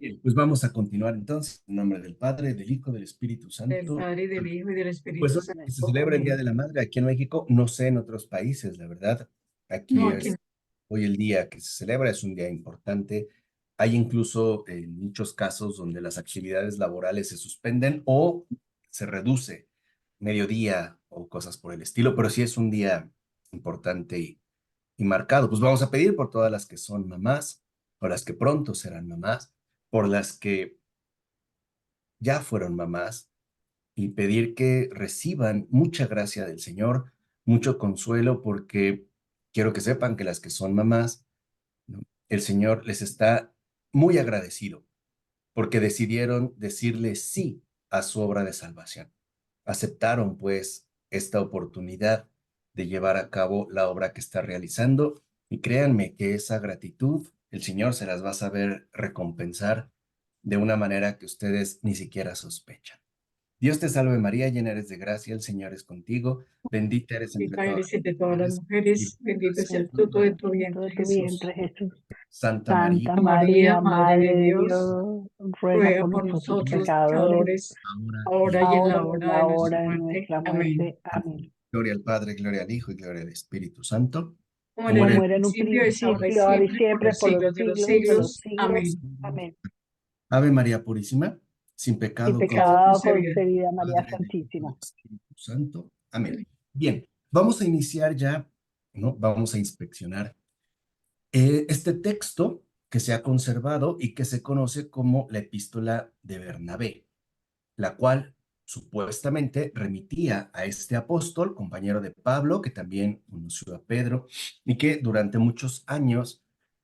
Bien, pues vamos a continuar entonces, en nombre del Padre, del Hijo, del Espíritu Del Santo. Padre, y del Amén. Hijo, y del Pues Espíritu hoy que se Santo. celebra el Día Amén. de la Madre aquí en México, no sé en otros países, la verdad. Aquí No, aquí no. es hoy el día que se celebra, es un día importante. Hay incluso muchos casos donde las actividades laborales se suspenden o se reduce mediodía o cosas por el estilo, pero sí es un día importante y marcado. Pues vamos a pedir por todas las que son mamás, por las que pronto serán mamás, por las que ya fueron mamás y pedir que reciban mucha gracia del Señor, mucho consuelo, porque quiero que sepan que las que son mamás, ¿no? El Señor les está muy agradecido porque decidieron decirle sí a su obra de salvación. Aceptaron pues esta oportunidad de llevar a cabo la obra que está realizando y créanme que esa gratitud el Señor se las va a saber recompensar de una manera que ustedes ni siquiera sospechan. Dios te salve María, llena eres de gracia, el Señor es contigo, bendita eres entre Bendita todas eres entre las todas las mujeres y mujeres, bendito bendito es es el el fruto fruto de de tu tu vientre, Fruto de vientre, tu vientre, Jesús. Jesús. Santa María, Santa María, María, Madre Madre de de Dios, Dios, ruega ruega por por nosotros nosotros, los pecadores, pecadores, ahora y ahora en y en ahora la y en hora la de nuestra hora de muerte. nuestra Amén. muerte. Amén. gloria al Padre, gloria al Hijo y gloria al Espíritu Santo, Como era como en era el Como en era en un principio, es ahora y principio, ahora y siempre, por siempre, los por los siglos de los siglos de los siglos. siglos. Amén. Amén. Ave María Purísima, sin Sin pecado Pecado pecado concebido. concebida, María Padre, del Hijo y del Santísima. Espíritu Santo. Amén. Bien, vamos a iniciar ya, ¿no? Vamos a inspeccionar este texto que se ha conservado y que se conoce como la Epístola de Bernabé, la cual supuestamente remitía a este apóstol, compañero de Pablo, que también conoció a Pedro, y que durante muchos años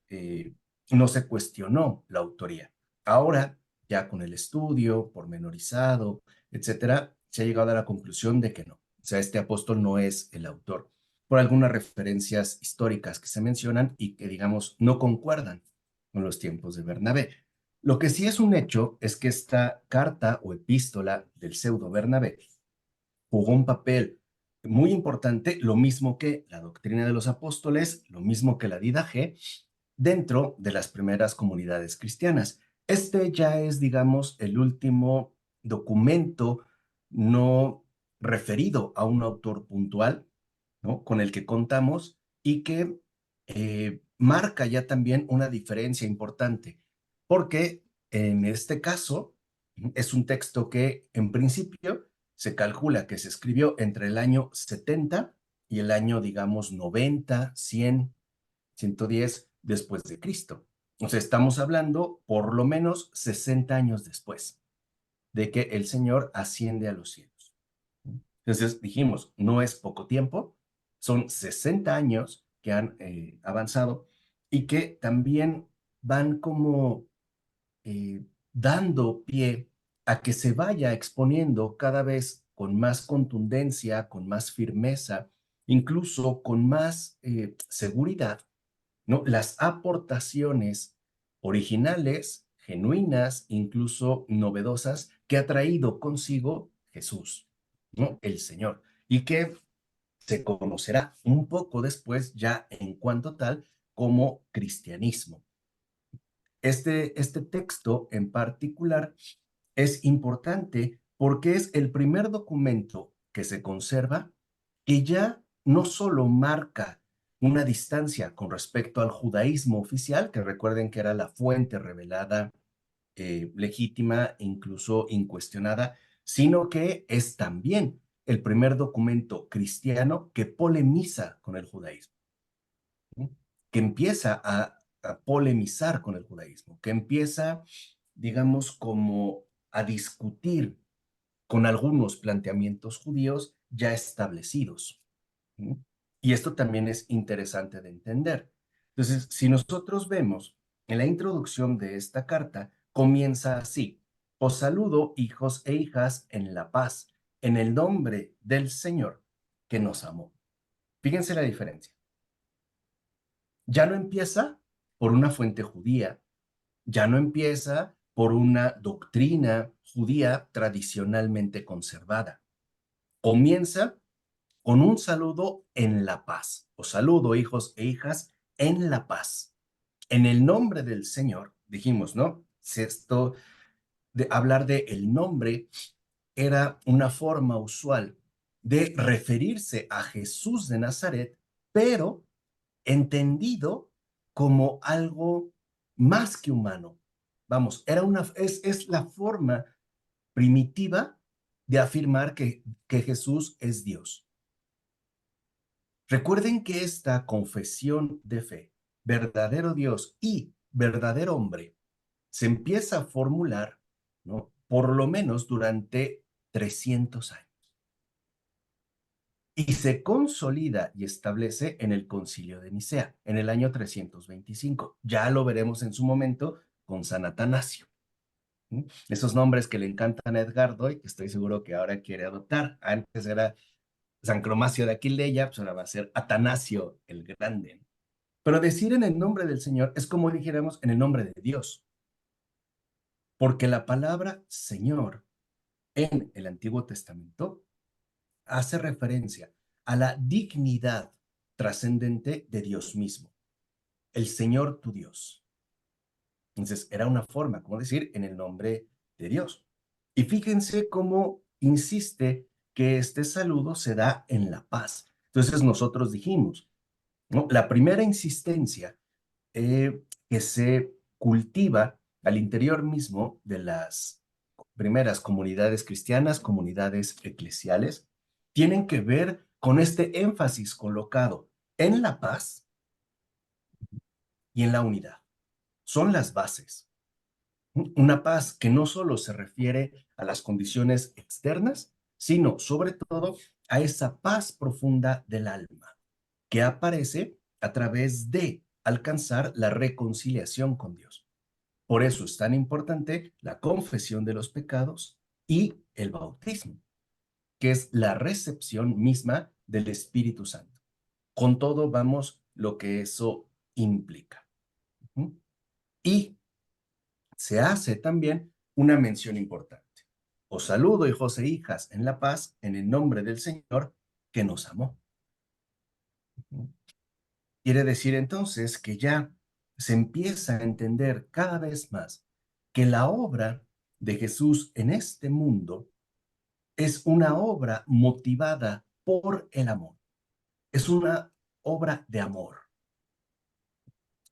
eh, no se cuestionó la autoría. Ahora, ya con el estudio pormenorizado, etcétera, se ha llegado a la conclusión de que no. O sea, este apóstol no es el autor por algunas referencias históricas que se mencionan y que, digamos, no concuerdan con los tiempos de Bernabé. Lo que sí es un hecho es que esta carta o epístola del pseudo Bernabé jugó un papel muy importante, lo mismo que la doctrina de los apóstoles, lo mismo que la Didache, dentro de las primeras comunidades cristianas. Este ya es, digamos, el último documento no referido a un autor puntual, ¿no? Con el que contamos y que marca ya también una diferencia importante, porque en este caso es un texto que en principio se calcula que se escribió entre el año 70 y el año, digamos, 90, 100, 110 después de Cristo. O sea, estamos hablando por lo menos 60 años después de que el Señor asciende a los cielos. Entonces dijimos, no es poco tiempo, son 60 años que han avanzado y que también van como dando pie a que se vaya exponiendo cada vez con más contundencia, con más firmeza, incluso con más seguridad, ¿no? Las aportaciones originales, genuinas, incluso novedosas que ha traído consigo Jesús, ¿no? El Señor, y que se conocerá un poco después ya en cuanto tal como cristianismo. Este texto en particular es importante porque es el primer documento que se conserva que ya no solo marca una distancia con respecto al judaísmo oficial, que recuerden que era la fuente revelada, legítima, incluso incuestionada, sino que es también el primer documento cristiano que polemiza con el judaísmo, ¿sí? Que empieza a polemizar con el judaísmo, que empieza, digamos, como a discutir con algunos planteamientos judíos ya establecidos, ¿sí? Y esto también es interesante de entender. Entonces, si nosotros vemos en la introducción de esta carta, comienza así: os saludo, hijos e hijas, en la paz, en el nombre del Señor que nos amó. Fíjense la diferencia. Ya no empieza por una fuente judía, ya no empieza por una doctrina judía tradicionalmente conservada. Comienza con un saludo en la paz. Os saludo, hijos e hijas, en la paz. En el nombre del Señor, dijimos, ¿no? Esto de hablar de el nombre era una forma usual de referirse a Jesús de Nazaret, pero entendido como algo más que humano. Vamos, es la forma primitiva de afirmar que Jesús es Dios. Recuerden que esta confesión de fe, verdadero Dios y verdadero hombre, se empieza a formular, ¿no? Por lo menos durante 300 años y se consolida y establece en el Concilio de Nicea, en el año 325. Ya lo veremos en su momento con San Atanasio. ¿Sí? Esos nombres que le encantan a Edgardo y que estoy seguro que ahora quiere adoptar. Antes era San Cromacio de Aquileia, pues ahora va a ser Atanasio el Grande. Pero decir en el nombre del Señor es como dijéramos en el nombre de Dios, porque la palabra Señor en el Antiguo Testamento hace referencia a la dignidad trascendente de Dios mismo, el Señor tu Dios. Entonces, era una forma, como decir, en el nombre de Dios. Y fíjense cómo insiste que este saludo se da en la paz. Entonces, nosotros dijimos, ¿no? La primera insistencia que se cultiva al interior mismo de las primeras comunidades cristianas, comunidades eclesiales, tienen que ver con este énfasis colocado en la paz y en la unidad. Son las bases. Una paz que no solo se refiere a las condiciones externas, sino sobre todo a esa paz profunda del alma, que aparece a través de alcanzar la reconciliación con Dios. Por eso es tan importante la confesión de los pecados y el bautismo, que es la recepción misma del Espíritu Santo. Con todo vamos lo que eso implica. Y se hace también una mención importante. Os saludo, hijos e hijas, en la paz, en el nombre del Señor que nos amó. Quiere decir entonces que ya se empieza a entender cada vez más que la obra de Jesús en este mundo es una obra motivada por el amor. Es una obra de amor.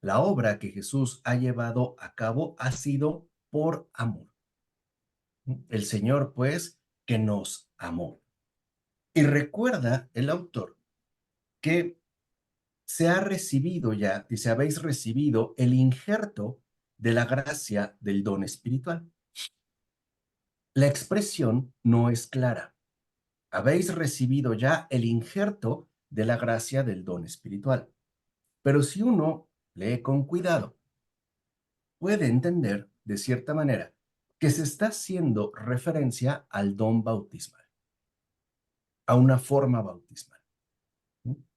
La obra que Jesús ha llevado a cabo ha sido por amor. El Señor, pues, que nos amó. Y recuerda el autor que se ha recibido ya, dice, habéis recibido el injerto de la gracia del don espiritual. La expresión no es clara. Habéis recibido ya el injerto de la gracia del don espiritual. Pero si uno lee con cuidado, puede entender, de cierta manera, que se está haciendo referencia al don bautismal, a una forma bautismal.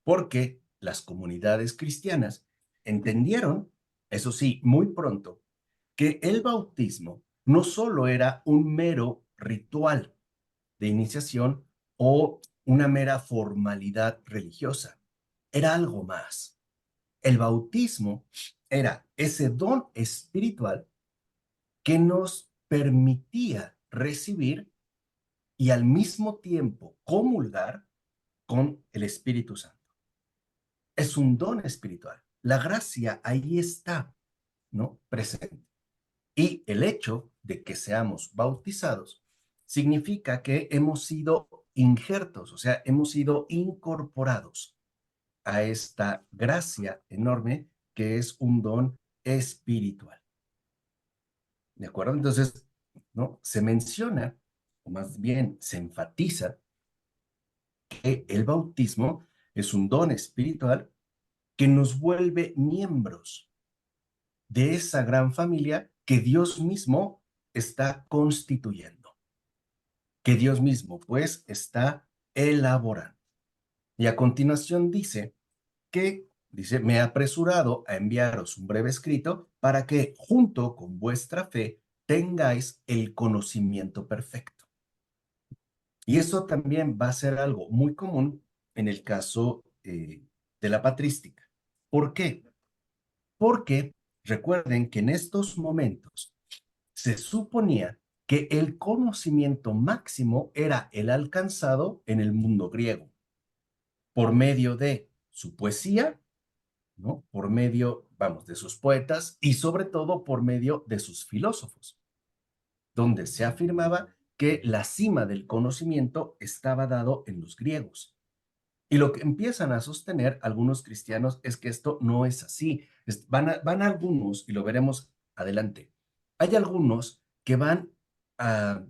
Porque las comunidades cristianas entendieron, eso sí, muy pronto, que el bautismo no solo era un mero ritual de iniciación o una mera formalidad religiosa, era algo más. El bautismo era ese don espiritual que nos permitía recibir y al mismo tiempo comulgar con el Espíritu Santo. Es un don espiritual. La gracia ahí está, ¿no? Presente. Y el hecho de que seamos bautizados significa que hemos sido injertos, o sea, hemos sido incorporados a esta gracia enorme que es un don espiritual. ¿De acuerdo? Entonces, ¿no? Se menciona, o más bien se enfatiza, que el bautismo es un don espiritual que nos vuelve miembros de esa gran familia que Dios mismo está constituyendo, que Dios mismo pues está elaborando. Y a continuación dice, me he apresurado a enviaros un breve escrito para que junto con vuestra fe tengáis el conocimiento perfecto. Y eso también va a ser algo muy común en el caso de la patrística. ¿Por qué? Porque recuerden que en estos momentos se suponía que el conocimiento máximo era el alcanzado en el mundo griego por medio de su poesía, ¿no? Por medio, vamos, de sus poetas y sobre todo por medio de sus filósofos, donde se afirmaba que la cima del conocimiento estaba dado en los griegos. Y lo que empiezan a sostener algunos cristianos es que esto no es así. Van algunos, y lo veremos adelante, hay algunos que van a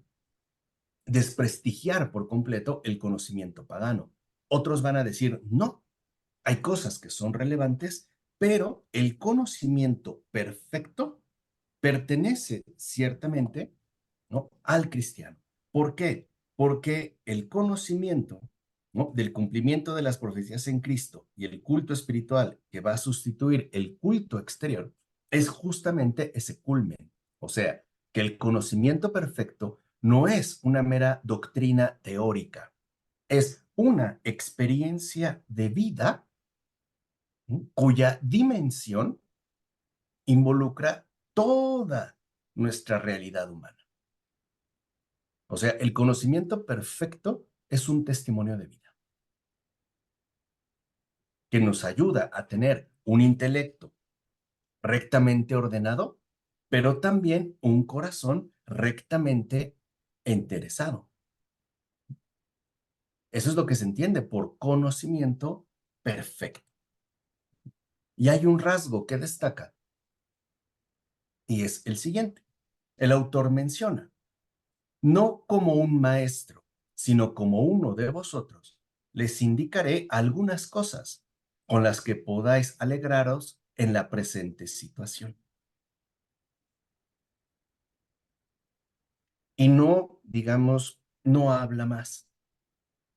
desprestigiar por completo el conocimiento pagano. Otros van a decir, no, hay cosas que son relevantes, pero el conocimiento perfecto pertenece ciertamente, ¿no?, al cristiano. ¿Por qué? Porque el conocimiento, ¿no?, del cumplimiento de las profecías en Cristo y el culto espiritual que va a sustituir el culto exterior es justamente ese culmen. O sea, que el conocimiento perfecto no es una mera doctrina teórica, es una experiencia de vida, ¿no?, cuya dimensión involucra toda nuestra realidad humana. O sea, el conocimiento perfecto es un testimonio de vida que nos ayuda a tener un intelecto rectamente ordenado, pero también un corazón rectamente interesado. Eso es lo que se entiende por conocimiento perfecto. Y hay un rasgo que destaca y es el siguiente. El autor menciona, no como un maestro, sino como uno de vosotros, les indicaré algunas cosas con las que podáis alegraros en la presente situación. Y no, digamos, no habla más.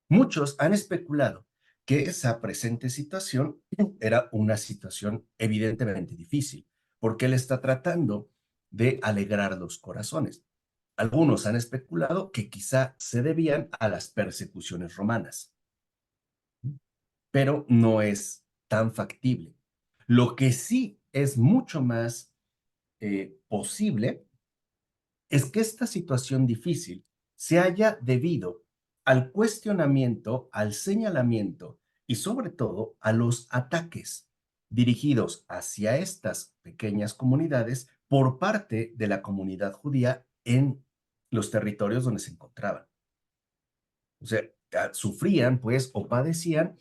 Muchos han especulado que esa presente situación era una situación evidentemente difícil, porque él está tratando de alegrar los corazones. Algunos han especulado que quizá se debían a las persecuciones romanas, pero no es tan factible. Lo que sí es mucho más posible es que esta situación difícil se haya debido al cuestionamiento, al señalamiento y sobre todo a los ataques dirigidos hacia estas pequeñas comunidades por parte de la comunidad judía en los territorios donde se encontraban. O sea, sufrían pues o padecían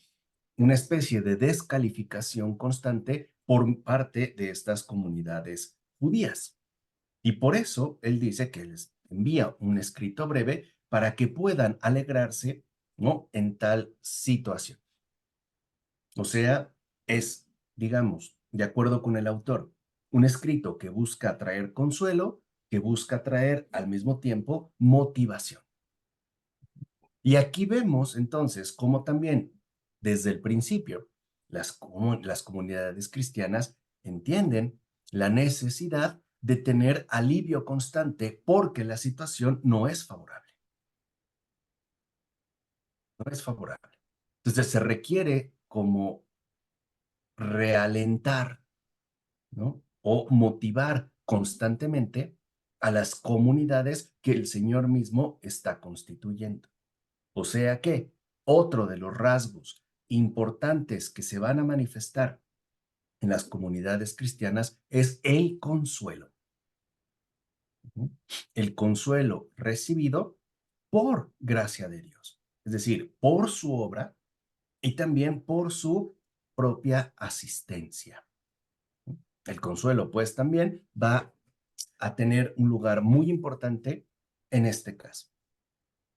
una especie de descalificación constante por parte de estas comunidades judías. Y por eso él dice que les envía un escrito breve para que puedan alegrarse, ¿no?, en tal situación. O sea, es, digamos, de acuerdo con el autor, un escrito que busca traer consuelo, que busca traer al mismo tiempo motivación. Y aquí vemos entonces cómo también desde el principio las comunidades cristianas entienden la necesidad de tener alivio constante porque la situación no es favorable, no es favorable. Entonces se requiere como realentar, ¿no?, o motivar constantemente a las comunidades que el Señor mismo está constituyendo. O sea que otro de los rasgos importantes que se van a manifestar en las comunidades cristianas es el consuelo. El consuelo recibido por gracia de Dios, es decir, por su obra y también por su propia asistencia. El consuelo, pues, también va a tener un lugar muy importante en este caso.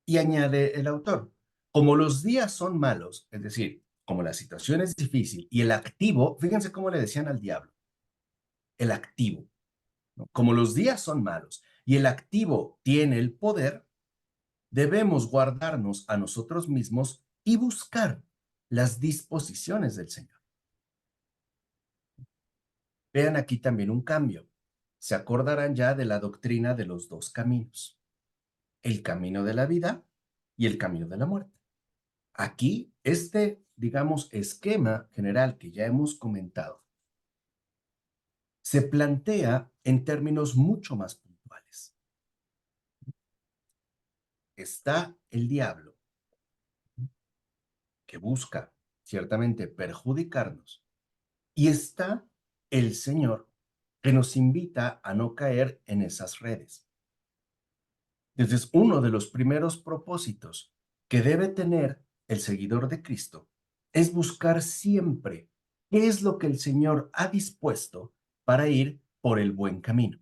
Y añade el autor, como los días son malos, es decir, como la situación es difícil y el activo, fíjense cómo le decían al diablo, el activo, ¿no?, como los días son malos y el activo tiene el poder, debemos guardarnos a nosotros mismos y buscar las disposiciones del Señor. Vean aquí también un cambio. Se acordarán ya de la doctrina de los dos caminos, el camino de la vida y el camino de la muerte. Aquí, este, digamos, esquema general que ya hemos comentado, se plantea en términos mucho más puntuales. está el diablo, que busca ciertamente perjudicarnos, y está el Señor, que nos invita a no caer en esas redes. Entonces, uno de los primeros propósitos que debe tener el seguidor de Cristo es buscar siempre qué es lo que el Señor ha dispuesto para ir por el buen camino.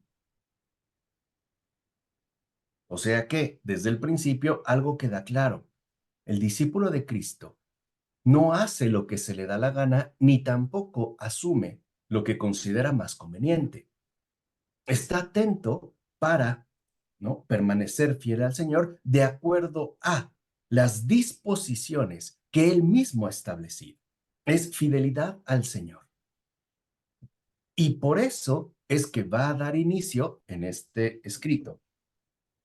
O sea que, desde el principio, algo queda claro. El discípulo de Cristo no hace lo que se le da la gana, ni tampoco asume lo que considera más conveniente. Está atento para, ¿no?, permanecer fiel al Señor de acuerdo a las disposiciones que Él mismo ha establecido. Es fidelidad al Señor. Y por eso es que va a dar inicio en este escrito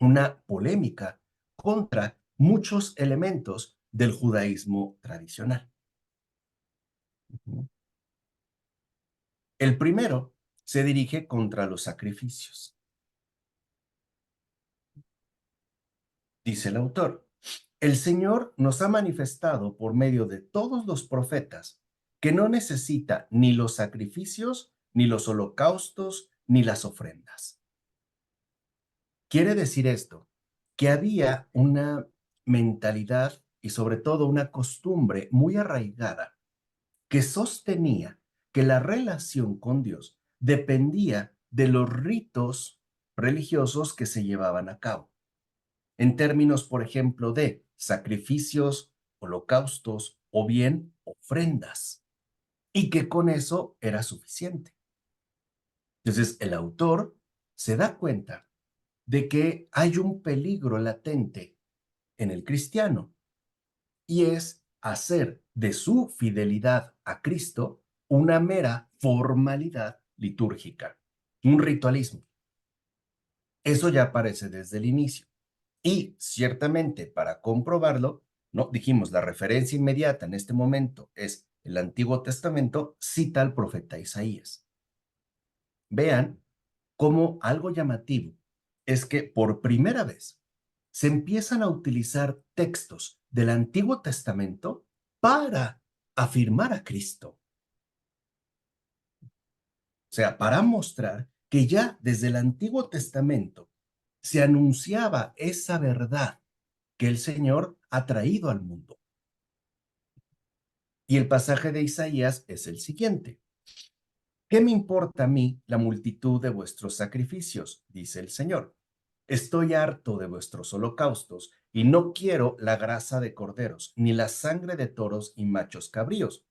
una polémica contra muchos elementos del judaísmo tradicional. El primero se dirige contra los sacrificios. Dice el autor, el Señor nos ha manifestado por medio de todos los profetas que no necesita ni los sacrificios, ni los holocaustos, ni las ofrendas. Quiere decir esto, que había una mentalidad y sobre todo una costumbre muy arraigada que sostenía que la relación con Dios dependía de los ritos religiosos que se llevaban a cabo, en términos, por ejemplo, de sacrificios, holocaustos o bien ofrendas, y que con eso era suficiente. Entonces, el autor se da cuenta de que hay un peligro latente en el cristiano, y es hacer de su fidelidad a Cristo una mera formalidad litúrgica, un ritualismo. Eso ya aparece desde el inicio. Y ciertamente para comprobarlo, no dijimos la referencia inmediata en este momento es el Antiguo Testamento, cita al profeta Isaías. Vean cómo algo llamativo es que por primera vez se empiezan a utilizar textos del Antiguo Testamento para afirmar a Cristo. O sea, para mostrar que ya desde el Antiguo Testamento se anunciaba esa verdad que el Señor ha traído al mundo. Y el pasaje de Isaías es el siguiente. ¿Qué me importa a mí la multitud de vuestros sacrificios? Dice el Señor. Estoy harto de vuestros holocaustos y no quiero la grasa de corderos, ni la sangre de toros y machos cabríos,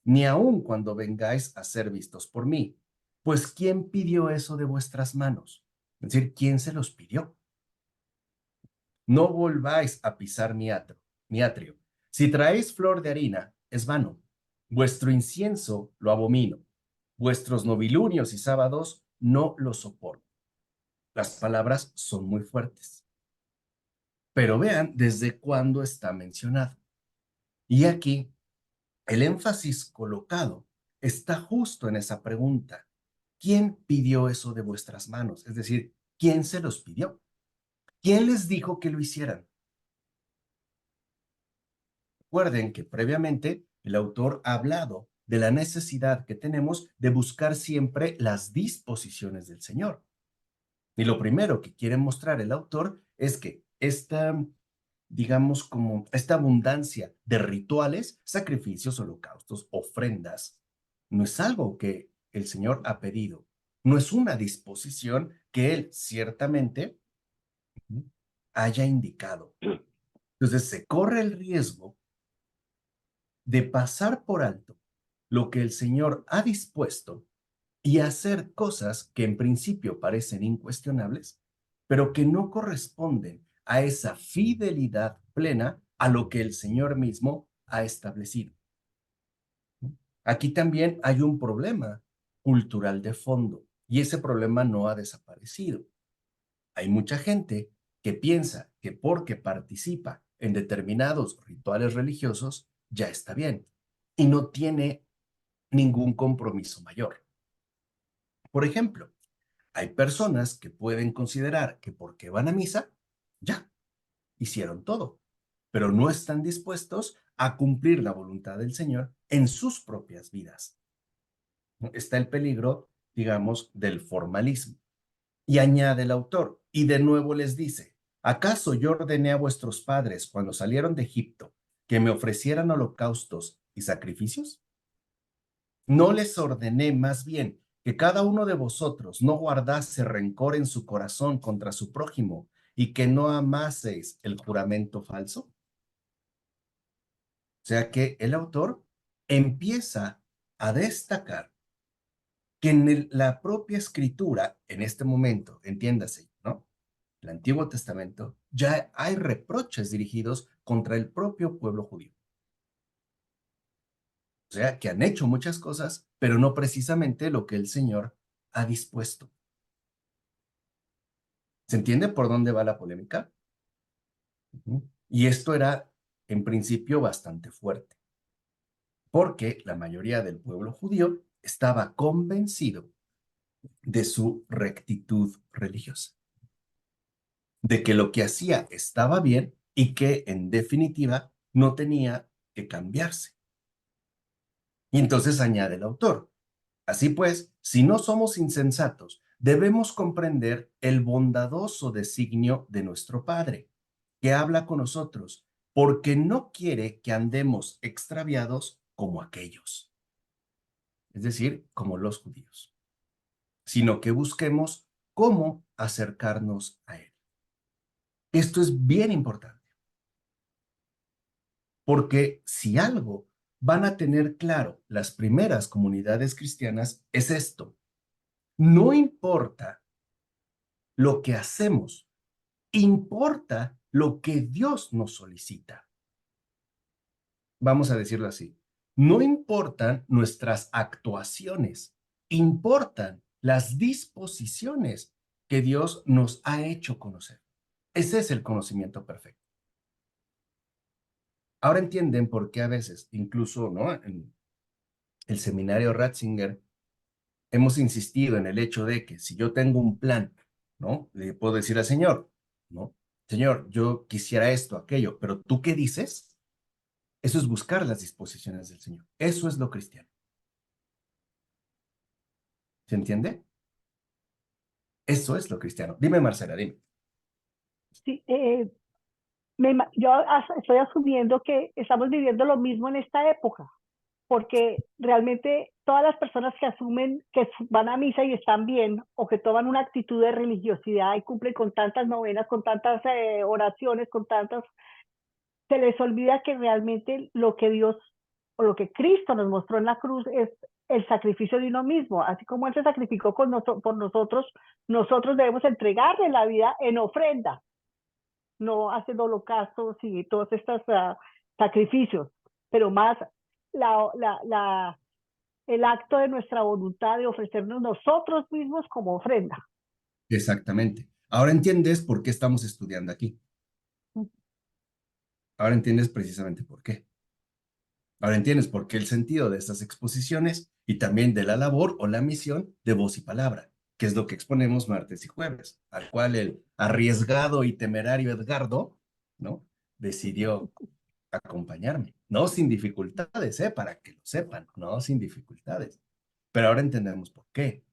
ni aun cuando vengáis a ser vistos por mí. Pues ¿quién pidió eso de vuestras manos? Es decir, ¿quién se los pidió? No volváis a pisar mi atrio. Si traéis flor de harina, es vano. Vuestro incienso lo abomino. Vuestros novilunios y sábados no los soporto. Las palabras son muy fuertes. Pero vean desde cuándo está mencionado. Y aquí el énfasis colocado está justo en esa pregunta. ¿Quién pidió eso de vuestras manos? Es decir, ¿quién se los pidió? ¿Quién les dijo que lo hicieran? Recuerden que previamente el autor ha hablado de la necesidad que tenemos de buscar siempre las disposiciones del Señor. Y lo primero que quiere mostrar el autor es que esta, digamos, como esta abundancia de rituales, sacrificios, holocaustos, ofrendas, no es algo que el Señor ha pedido, no es una disposición que Él ciertamente haya indicado. Entonces se corre el riesgo de pasar por alto lo que el Señor ha dispuesto y hacer cosas que en principio parecen incuestionables, pero que no corresponden a esa fidelidad plena a lo que el Señor mismo ha establecido. Aquí también hay un problema cultural de fondo y ese problema no ha desaparecido. Hay mucha gente que piensa que porque participa en determinados rituales religiosos ya está bien y no tiene ningún compromiso mayor. Por ejemplo, hay personas que pueden considerar que porque van a misa, ya. hicieron todo, pero no están dispuestos a cumplir la voluntad del Señor en sus propias vidas. Está el peligro, digamos, del formalismo. Y añade el autor, y de nuevo les dice, ¿acaso yo ordené a vuestros padres cuando salieron de Egipto que me ofrecieran holocaustos y sacrificios? ¿No les ordené más bien que cada uno de vosotros no guardase rencor en su corazón contra su prójimo y que no amaseis el juramento falso? O sea que el autor empieza a destacar que en la propia escritura, en este momento, entiéndase, ¿no? El Antiguo Testamento, ya hay reproches dirigidos contra el propio pueblo judío. O sea, que han hecho muchas cosas, pero no precisamente lo que el Señor ha dispuesto. ¿Se entiende por dónde va la polémica? Y esto era, en principio, bastante fuerte, porque la mayoría del pueblo judío estaba convencido de su rectitud religiosa, de que lo que hacía estaba bien y que, en definitiva, no tenía que cambiarse. Y entonces añade el autor, así pues, si no somos insensatos, debemos comprender el bondadoso designio de nuestro Padre, que habla con nosotros, porque no quiere que andemos extraviados como aquellos, es decir, como los judíos, sino que busquemos cómo acercarnos a Él. Esto es bien importante, porque si algo van a tener claro las primeras comunidades cristianas es esto: no importa lo que hacemos, importa lo que Dios nos solicita. Vamos a decirlo así. No importan nuestras actuaciones, importan las disposiciones que Dios nos ha hecho conocer. Ese es el conocimiento perfecto. Ahora entienden por qué a veces, incluso, ¿no?, en el seminario Ratzinger, hemos insistido en el hecho de que si yo tengo un plan, ¿no?, le puedo decir al Señor, ¿no? Señor, yo quisiera esto, aquello, pero ¿tú qué dices? Eso es buscar las disposiciones del Señor. Eso es lo cristiano. ¿Se entiende? Eso es lo cristiano. Dime, Marcela, dime. Sí, yo estoy asumiendo que estamos viviendo lo mismo en esta época, porque realmente todas las personas que asumen que van a misa y están bien, o que toman una actitud de religiosidad y cumplen con tantas novenas, con tantas oraciones, con tantas, se les olvida que realmente lo que Dios o lo que Cristo nos mostró en la cruz es el sacrificio de uno mismo. Así como Él se sacrificó por nosotros, nosotros debemos entregarle la vida en ofrenda, no haciendo holocaustos y todos estos sacrificios, pero más la, la, la, el acto de nuestra voluntad de ofrecernos nosotros mismos como ofrenda. Exactamente. Ahora entiendes por qué estamos estudiando aquí. Ahora entiendes precisamente por qué. Ahora entiendes por qué el sentido de estas exposiciones y también de la labor o la misión de voz y palabra, que es lo que exponemos martes y jueves, al cual el arriesgado y temerario Edgardo, ¿no?, decidió acompañarme. No sin dificultades, para que lo sepan, no sin dificultades. Pero ahora entendemos por qué.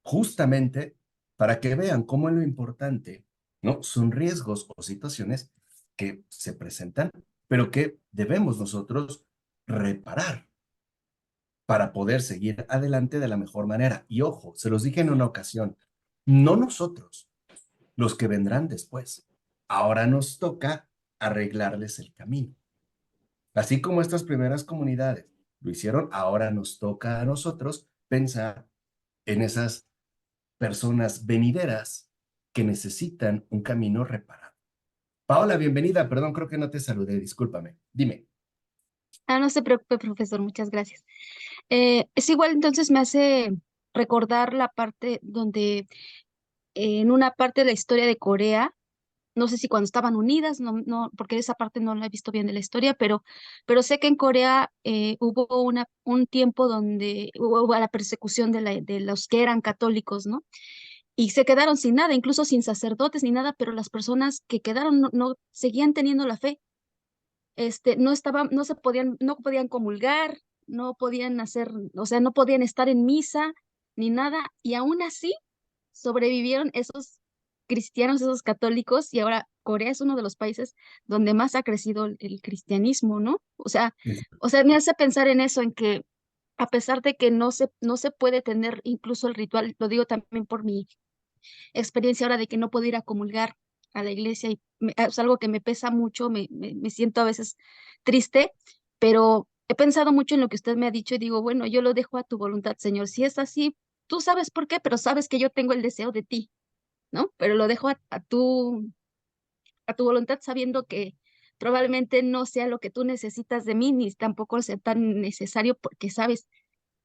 Justamente para que vean cómo es lo importante, ¿no? Son riesgos o situaciones que se presentan, pero que debemos nosotros reparar para poder seguir adelante de la mejor manera. Y ojo, se los dije en una ocasión, no nosotros, los que vendrán después. Ahora nos toca arreglarles el camino. Así como estas primeras comunidades lo hicieron, ahora nos toca a nosotros pensar en esas personas venideras que necesitan un camino reparado. Paola, bienvenida. Perdón, creo que no te saludé. Discúlpame. Dime. Ah, no se preocupe, profesor, muchas gracias. Es igual, entonces me hace recordar la parte donde en una parte de la historia de Corea, no sé si cuando estaban unidas, porque esa parte no la he visto bien de la historia, pero sé que en Corea hubo un tiempo donde hubo la persecución de los que eran católicos, ¿no? y se quedaron sin nada, incluso sin sacerdotes ni nada, pero las personas que quedaron no seguían teniendo la fe. No estaban, no podían comulgar, no podían hacer, o sea, no podían estar en misa ni nada, y aún así sobrevivieron esos cristianos, esos católicos, y ahora Corea es uno de los países donde más ha crecido el cristianismo, ¿no? Es- O sea, me hace pensar en eso, en que a pesar de que no se puede tener incluso el ritual, lo digo también por mi experiencia ahora de que no puedo ir a comulgar a la iglesia y es algo que me pesa mucho, me siento a veces triste, pero he pensado mucho en lo que usted me ha dicho y digo, bueno, yo lo dejo a tu voluntad, Señor. Si es así, tú sabes por qué, pero sabes que yo tengo el deseo de ti, ¿no? Pero lo dejo a tu voluntad sabiendo que probablemente no sea lo que tú necesitas de mí, ni tampoco sea tan necesario porque sabes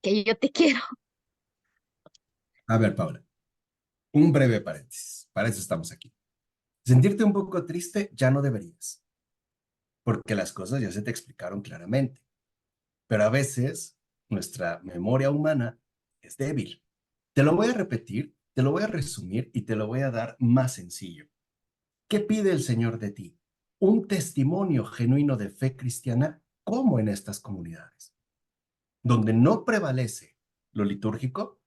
que yo te quiero. A ver, Paula, un breve paréntesis. Para eso estamos aquí. Sentirte un poco triste ya no deberías, porque las cosas ya se te explicaron claramente. Pero a veces nuestra memoria humana es débil. Te lo voy a repetir, te lo voy a resumir y te lo voy a dar más sencillo. ¿Qué pide el Señor de ti? Un testimonio genuino de fe cristiana, como en estas comunidades, donde no prevalece lo litúrgico,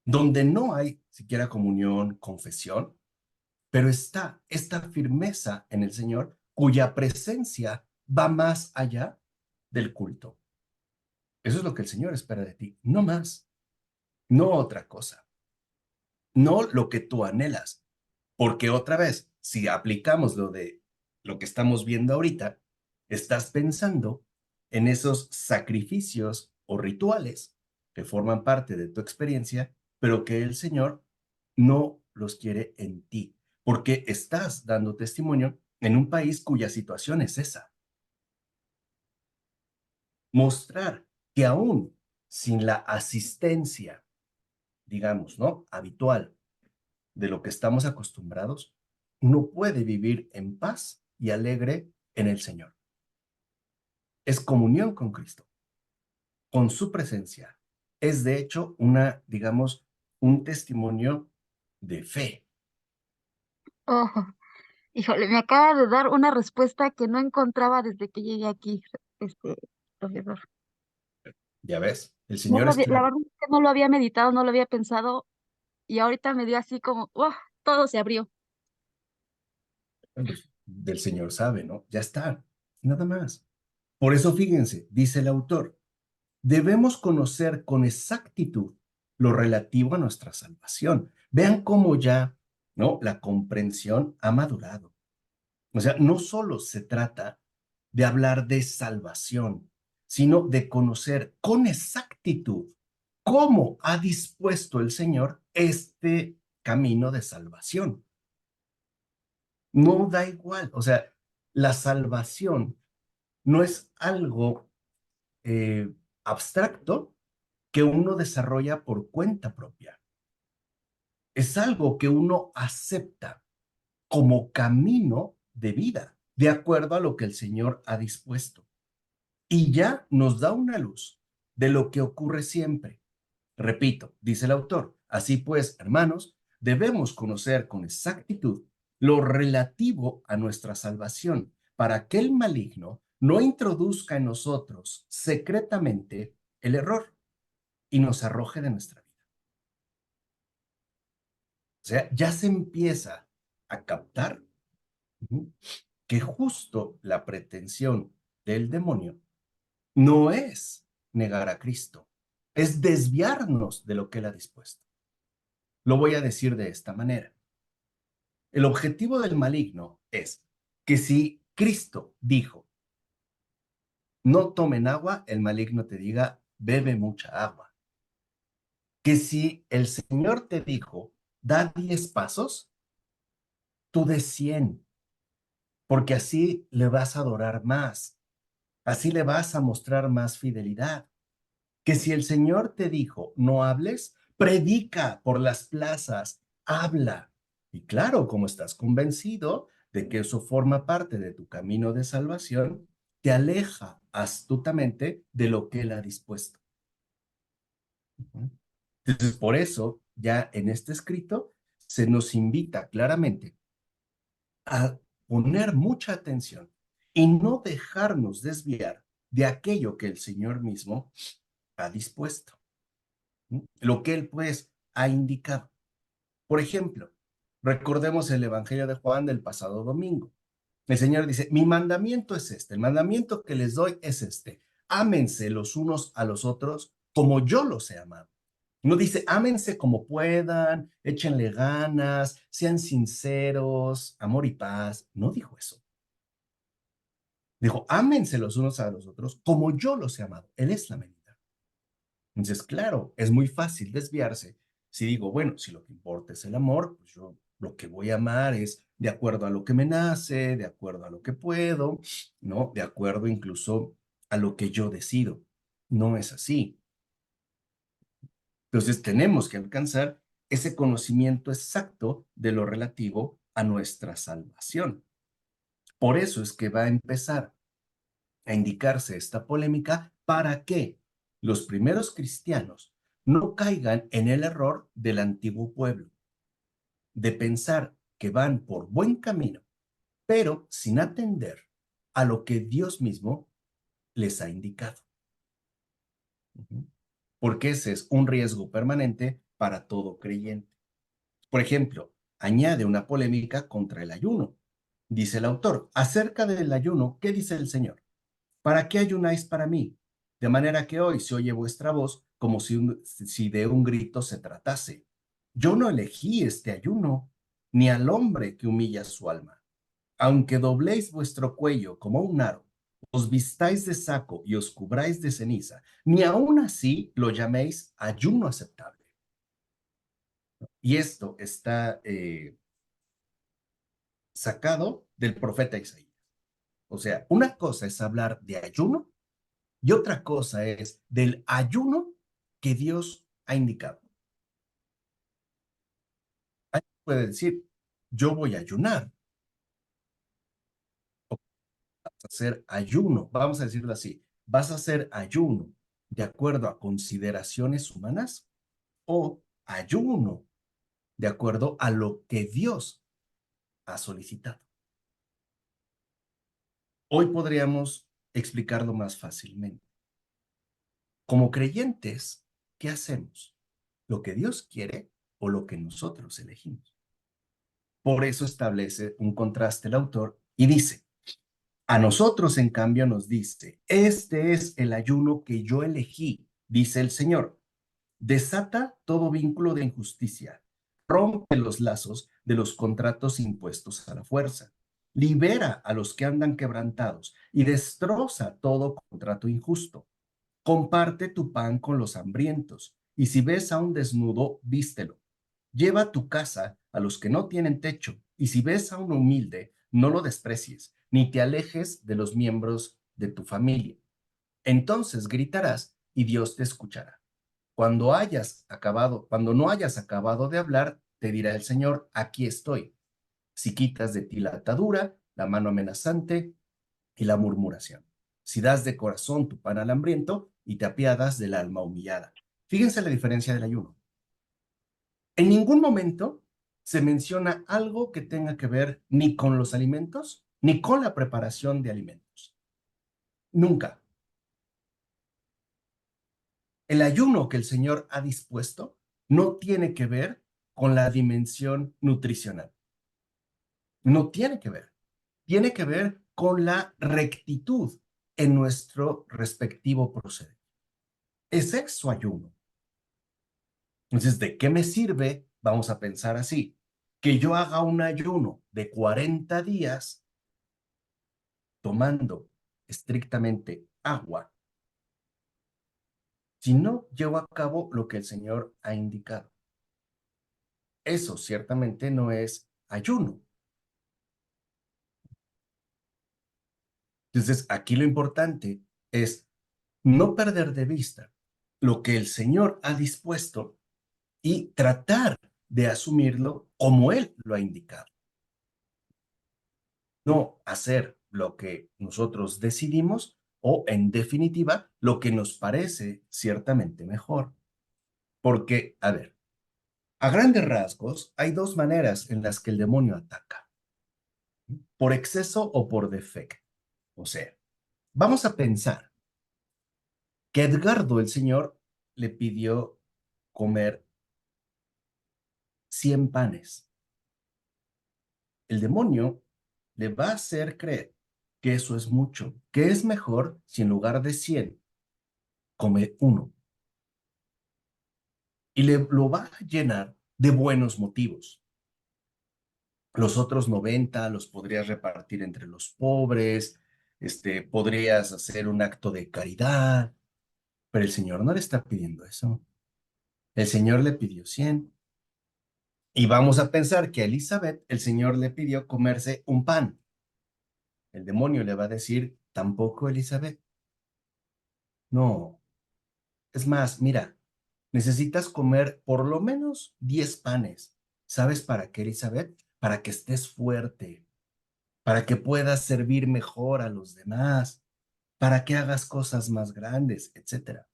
donde no hay siquiera comunión, confesión, pero está esta firmeza en el Señor cuya presencia va más allá del culto. Eso es lo que el Señor espera de ti, no más, no otra cosa, no lo que tú anhelas, porque otra vez, si aplicamos lo de lo que estamos viendo ahorita, estás pensando en esos sacrificios o rituales que forman parte de tu experiencia, pero que el Señor no los quiere en ti, porque estás dando testimonio en un país cuya situación es esa. Mostrar que aún sin la asistencia, digamos, ¿no? Habitual de lo que estamos acostumbrados, uno puede vivir en paz y alegre en el Señor. Es comunión con Cristo, con su presencia. Es de hecho digamos, un testimonio de fe. Ojo, híjole, me acaba de dar una respuesta que no encontraba desde que llegué aquí, este profesor. Ya ves, el Señor es La claro. verdad es que no lo había meditado, no lo había pensado y ahorita me dio así como, ¡oh! Todo se abrió. Pues, del Señor sabe, ¿no? Ya está, nada más. Por eso fíjense, dice el autor, debemos conocer con exactitud lo relativo a nuestra salvación. Vean cómo ya, ¿no? La comprensión ha madurado. O sea, no solo se trata de hablar de salvación, sino de conocer con exactitud cómo ha dispuesto el Señor este camino de salvación. No da igual, o sea, la salvación no es algo eh, abstracto que uno desarrolla por cuenta propia. Es algo que uno acepta como camino de vida, de acuerdo a lo que el Señor ha dispuesto. Y ya nos da una luz de lo que ocurre siempre. Repito, dice el autor, así pues, hermanos, debemos conocer con exactitud lo relativo a nuestra salvación, para que el maligno no introduzca en nosotros secretamente el error y nos arroje de nuestra vida. O sea, ya se empieza a captar que justo la pretensión del demonio no es negar a Cristo, es desviarnos de lo que él ha dispuesto. Lo voy a decir de esta manera. El objetivo del maligno es que si Cristo dijo, no tomen agua, el maligno te diga, bebe mucha agua. Que si el Señor te dijo, da 10 pasos, tú des 100, porque así le vas a adorar más, así le vas a mostrar más fidelidad. Que si el Señor te dijo, no hables, predica por las plazas, habla. Y claro, como estás convencido de que eso forma parte de tu camino de salvación, te aleja astutamente de lo que Él ha dispuesto. Entonces, por eso, ya en este escrito, se nos invita claramente a poner mucha atención y no dejarnos desviar de aquello que el Señor mismo ha dispuesto, ¿sí? Lo que Él pues ha indicado. Por ejemplo, recordemos el Evangelio de Juan del pasado domingo. El Señor dice, mi mandamiento es este, el mandamiento que les doy es este, ámense los unos a los otros como yo los he amado. No dice, ámense como puedan, échenle ganas, sean sinceros, amor y paz. No dijo eso. Dijo, ámense los unos a los otros como yo los he amado. Él es la medida. Entonces, claro, es muy fácil desviarse. Si digo, bueno, si lo que importa es el amor, pues yo lo que voy a amar es de acuerdo a lo que me nace, de acuerdo a lo que puedo, ¿no? De acuerdo incluso a lo que yo decido. No es así. Entonces, tenemos que alcanzar ese conocimiento exacto de lo relativo a nuestra salvación. Por eso es que va a empezar a indicarse esta polémica para que los primeros cristianos no caigan en el error del antiguo pueblo, de pensar que van por buen camino, pero sin atender a lo que Dios mismo les ha indicado. Porque ese es un riesgo permanente para todo creyente. Por ejemplo, añade una polémica contra el ayuno. Dice el autor, acerca del ayuno, ¿qué dice el Señor? ¿Para qué ayunáis para mí? De manera que hoy se oye vuestra voz como si de un grito se tratase. Yo no elegí este ayuno, ni al hombre que humilla su alma. Aunque dobléis vuestro cuello como un aro, os vistáis de saco y os cubráis de ceniza, ni aun así lo llaméis ayuno aceptable. Y esto está sacado del profeta Isaías. O sea, una cosa es hablar de ayuno y otra cosa es del ayuno que Dios ha indicado. Alguien puede decir, yo voy a ayunar, o vas a hacer ayuno, vamos a decirlo así, vas a hacer ayuno de acuerdo a consideraciones humanas o ayuno de acuerdo a lo que Dios ha solicitado. Hoy podríamos explicarlo más fácilmente. Como creyentes, ¿qué hacemos? ¿Lo que Dios quiere o lo que nosotros elegimos? Por eso establece un contraste el autor y dice, a nosotros en cambio nos dice, este es el ayuno que yo elegí, dice el Señor. Desata todo vínculo de injusticia, rompe los lazos de los contratos impuestos a la fuerza, libera a los que andan quebrantados y destroza todo contrato injusto. Comparte tu pan con los hambrientos, y si ves a un desnudo, vístelo. Lleva a tu casa a los que no tienen techo, y si ves a un humilde, no lo desprecies, ni te alejes de los miembros de tu familia. Entonces gritarás y Dios te escuchará. Cuando no hayas acabado de hablar, te dirá el Señor, aquí estoy. Si quitas de ti la atadura, la mano amenazante y la murmuración. Si das de corazón tu pan al hambriento y te apiadas del alma humillada. Fíjense la diferencia del ayuno. En ningún momento se menciona algo que tenga que ver ni con los alimentos, ni con la preparación de alimentos. Nunca. El ayuno que el Señor ha dispuesto no tiene que ver con la dimensión nutricional. No tiene que ver. Tiene que ver con la rectitud en nuestro respectivo proceder. Ese es su ayuno. Entonces, ¿de qué me sirve? Vamos a pensar así, que yo haga un ayuno de 40 días tomando estrictamente agua, si no llevo a cabo lo que el Señor ha indicado. Eso ciertamente no es ayuno. Entonces, aquí lo importante es no perder de vista lo que el Señor ha dispuesto y tratar de asumirlo como Él lo ha indicado. No hacer lo que nosotros decidimos o, en definitiva, lo que nos parece ciertamente mejor. Porque, a ver, A grandes rasgos, hay dos maneras en las que el demonio ataca, por exceso o por defecto. O sea, vamos a pensar que Edgardo, el Señor, le pidió comer 100 panes. El demonio le va a hacer creer que eso es mucho, que es mejor si en lugar de 100 come uno. Y lo va a llenar de buenos motivos. Los otros 90 los podrías repartir entre los pobres, podrías hacer un acto de caridad, pero el Señor no le está pidiendo eso. El Señor le pidió 100. Y vamos a pensar que a Elizabeth el Señor le pidió comerse un pan. El demonio le va a decir, tampoco Elizabeth. No, es más, mira, necesitas comer por lo menos 10 panes. ¿Sabes para qué, Elizabeth? Para que estés fuerte, para que puedas servir mejor a los demás, para que hagas cosas más grandes, etcétera.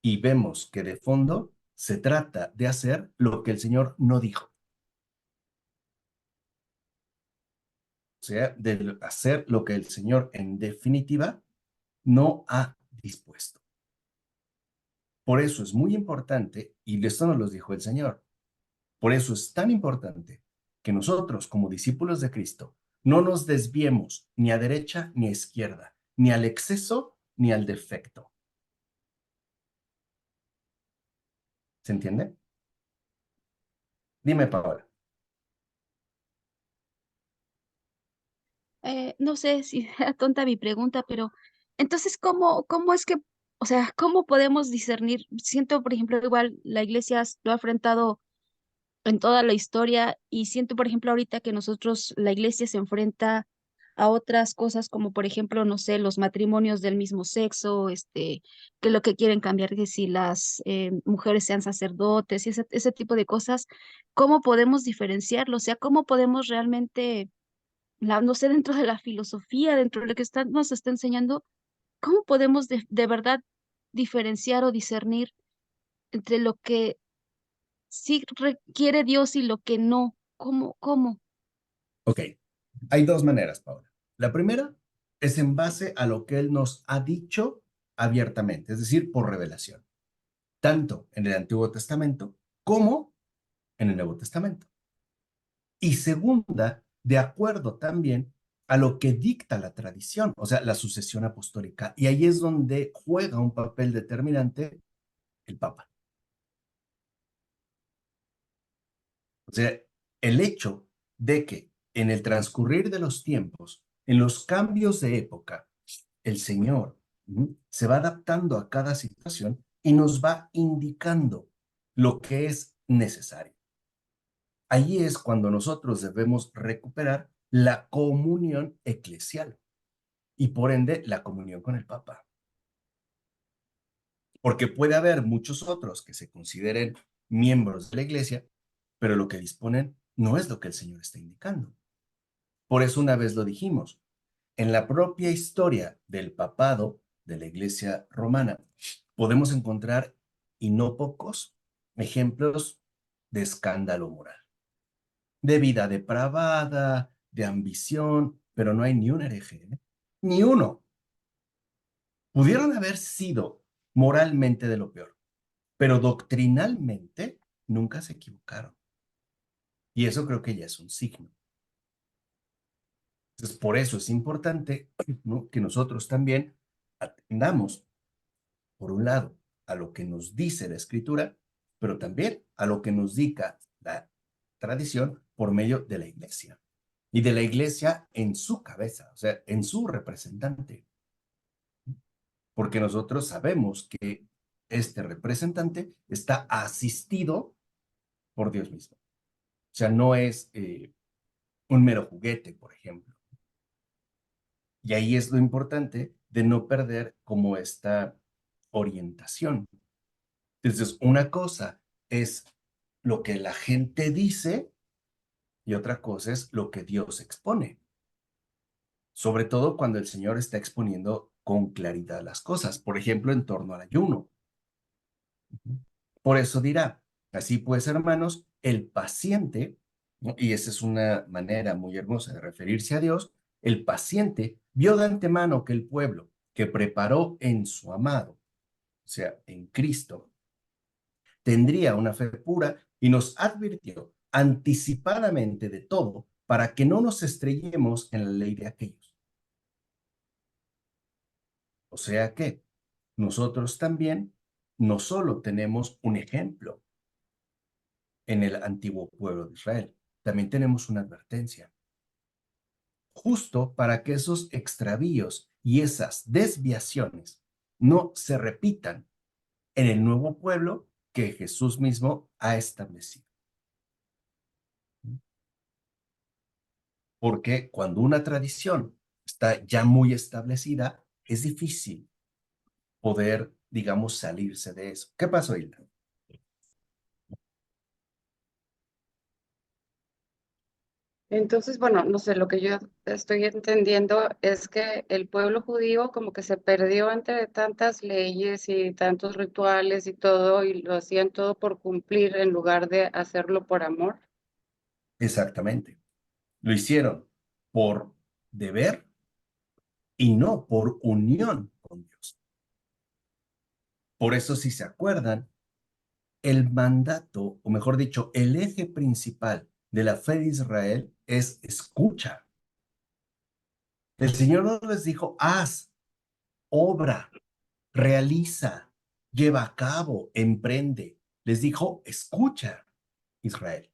Y vemos que de fondo se trata de hacer lo que el Señor no dijo. O sea, de hacer lo que el Señor en definitiva no ha dispuesto. Por eso es muy importante, y esto nos lo dijo el Señor, por eso es tan importante que nosotros como discípulos de Cristo no nos desviemos ni a derecha ni a izquierda, ni al exceso ni al defecto. ¿Se entiende? Dime, Paola. No sé si era tonta mi pregunta, pero entonces, ¿cómo es que, o sea, cómo podemos discernir? Siento, por ejemplo, igual la iglesia lo ha enfrentado en toda la historia y siento, por ejemplo, ahorita que nosotros, la iglesia se enfrenta a otras cosas como, por ejemplo, no sé, los matrimonios del mismo sexo, que lo que quieren cambiar es que si las mujeres sean sacerdotes y ese tipo de cosas, ¿cómo podemos diferenciarlo? O sea, ¿cómo podemos realmente no sé, dentro de la filosofía, dentro de lo que nos está enseñando, cómo podemos de verdad diferenciar o discernir entre lo que sí requiere Dios y lo que no? ¿Cómo? Ok, hay dos maneras, Paola. La primera es en base a lo que Él nos ha dicho abiertamente, es decir, por revelación, tanto en el Antiguo Testamento como en el Nuevo Testamento. Y segunda, de acuerdo también a lo que dicta la tradición, o sea, la sucesión apostólica. Y ahí es donde juega un papel determinante el Papa. O sea, el hecho de que en el transcurrir de los tiempos, en los cambios de época, el Señor se va adaptando a cada situación y nos va indicando lo que es necesario. Ahí es cuando nosotros debemos recuperar la comunión eclesial y por ende la comunión con el Papa. Porque puede haber muchos otros que se consideren miembros de la iglesia, pero lo que disponen no es lo que el Señor está indicando. Por eso una vez lo dijimos, en la propia historia del papado de la iglesia romana podemos encontrar, y no pocos, ejemplos de escándalo moral, de vida depravada, de ambición, pero no hay ni un hereje, ¿eh? Ni uno. Pudieron haber sido moralmente de lo peor, pero doctrinalmente nunca se equivocaron. Y eso creo que ya es un signo. Entonces, por eso es importante, ¿no?, que nosotros también atendamos, por un lado, a lo que nos dice la Escritura, pero también a lo que nos diga la tradición por medio de la iglesia. Y de la iglesia en su cabeza, o sea, en su representante. Porque nosotros sabemos que este representante está asistido por Dios mismo. O sea, no es un mero juguete, por ejemplo. Y ahí es lo importante de no perder como esta orientación. Entonces, una cosa es lo que la gente dice y otra cosa es lo que Dios expone. Sobre todo cuando el Señor está exponiendo con claridad las cosas, por ejemplo, en torno al ayuno. Por eso dirá, Así pues, hermanos, el paciente, ¿no? Y esa es una manera muy hermosa de referirse a Dios, el paciente vio de antemano que el pueblo que preparó en su amado, o sea, en Cristo, tendría una fe pura y nos advirtió anticipadamente de todo para que no nos estrellemos en la ley de aquellos. O sea que nosotros también no solo tenemos un ejemplo en el antiguo pueblo de Israel, también tenemos una advertencia, justo para que esos extravíos y esas desviaciones no se repitan en el nuevo pueblo que Jesús mismo ha establecido. Porque cuando una tradición está ya muy establecida, es difícil poder, digamos, salirse de eso. ¿Qué pasó, Hilda? Entonces, bueno, no sé, lo que yo estoy entendiendo es que el pueblo judío como que se perdió entre tantas leyes y tantos rituales y todo, y lo hacían todo por cumplir en lugar de hacerlo por amor. Exactamente. Lo hicieron por deber y no por unión con Dios. Por eso, si se acuerdan, el mandato, o mejor dicho, el eje principal de la fe de Israel es escucha. El Señor no les dijo, haz, obra, realiza, lleva a cabo, emprende. Les dijo, escucha, Israel.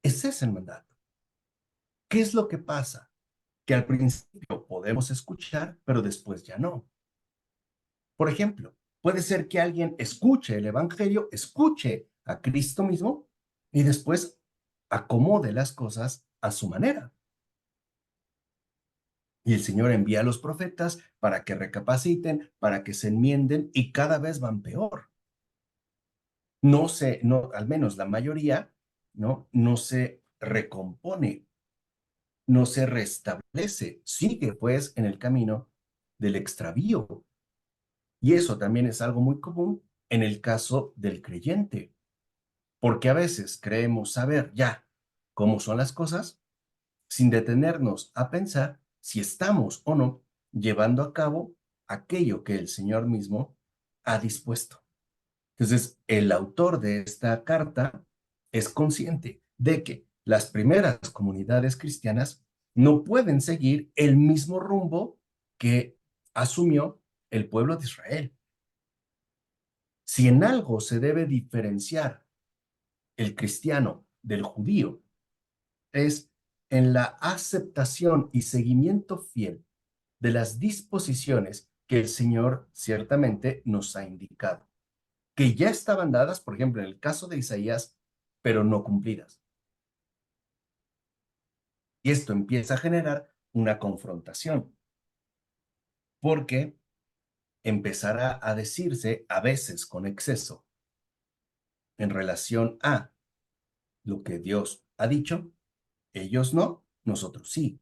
Ese es el mandato. ¿Qué es lo que pasa? Que al principio podemos escuchar, pero después ya no. Por ejemplo, puede ser que alguien escuche el Evangelio, escuche a Cristo mismo y después acomode las cosas a su manera. Y el Señor envía a los profetas para que recapaciten, para que se enmienden y cada vez van peor. No, al menos la mayoría, no se recompone, no se restablece, sigue pues en el camino del extravío. Y eso también es algo muy común en el caso del creyente, porque a veces creemos saber ya cómo son las cosas sin detenernos a pensar si estamos o no llevando a cabo aquello que el Señor mismo ha dispuesto. Entonces, el autor de esta carta es consciente de que las primeras comunidades cristianas no pueden seguir el mismo rumbo que asumió el pueblo de Israel. Si en algo se debe diferenciar el cristiano del judío, es en la aceptación y seguimiento fiel de las disposiciones que el Señor ciertamente nos ha indicado, que ya estaban dadas, por ejemplo, en el caso de Isaías, pero no cumplidas. Y esto empieza a generar una confrontación, porque empezará a decirse a veces con exceso en relación a lo que Dios ha dicho, ellos no, nosotros sí.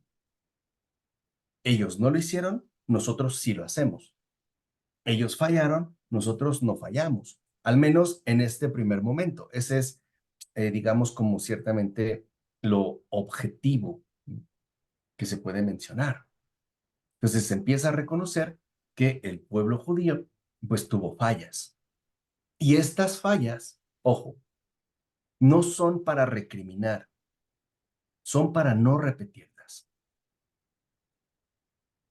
Ellos no lo hicieron, nosotros sí lo hacemos. Ellos fallaron, nosotros no fallamos, al menos en este primer momento. Ese es, digamos, como ciertamente lo objetivo que se puede mencionar. Entonces se empieza a reconocer que el pueblo judío pues tuvo fallas. Y estas fallas, ojo, no son para recriminar, son para no repetirlas.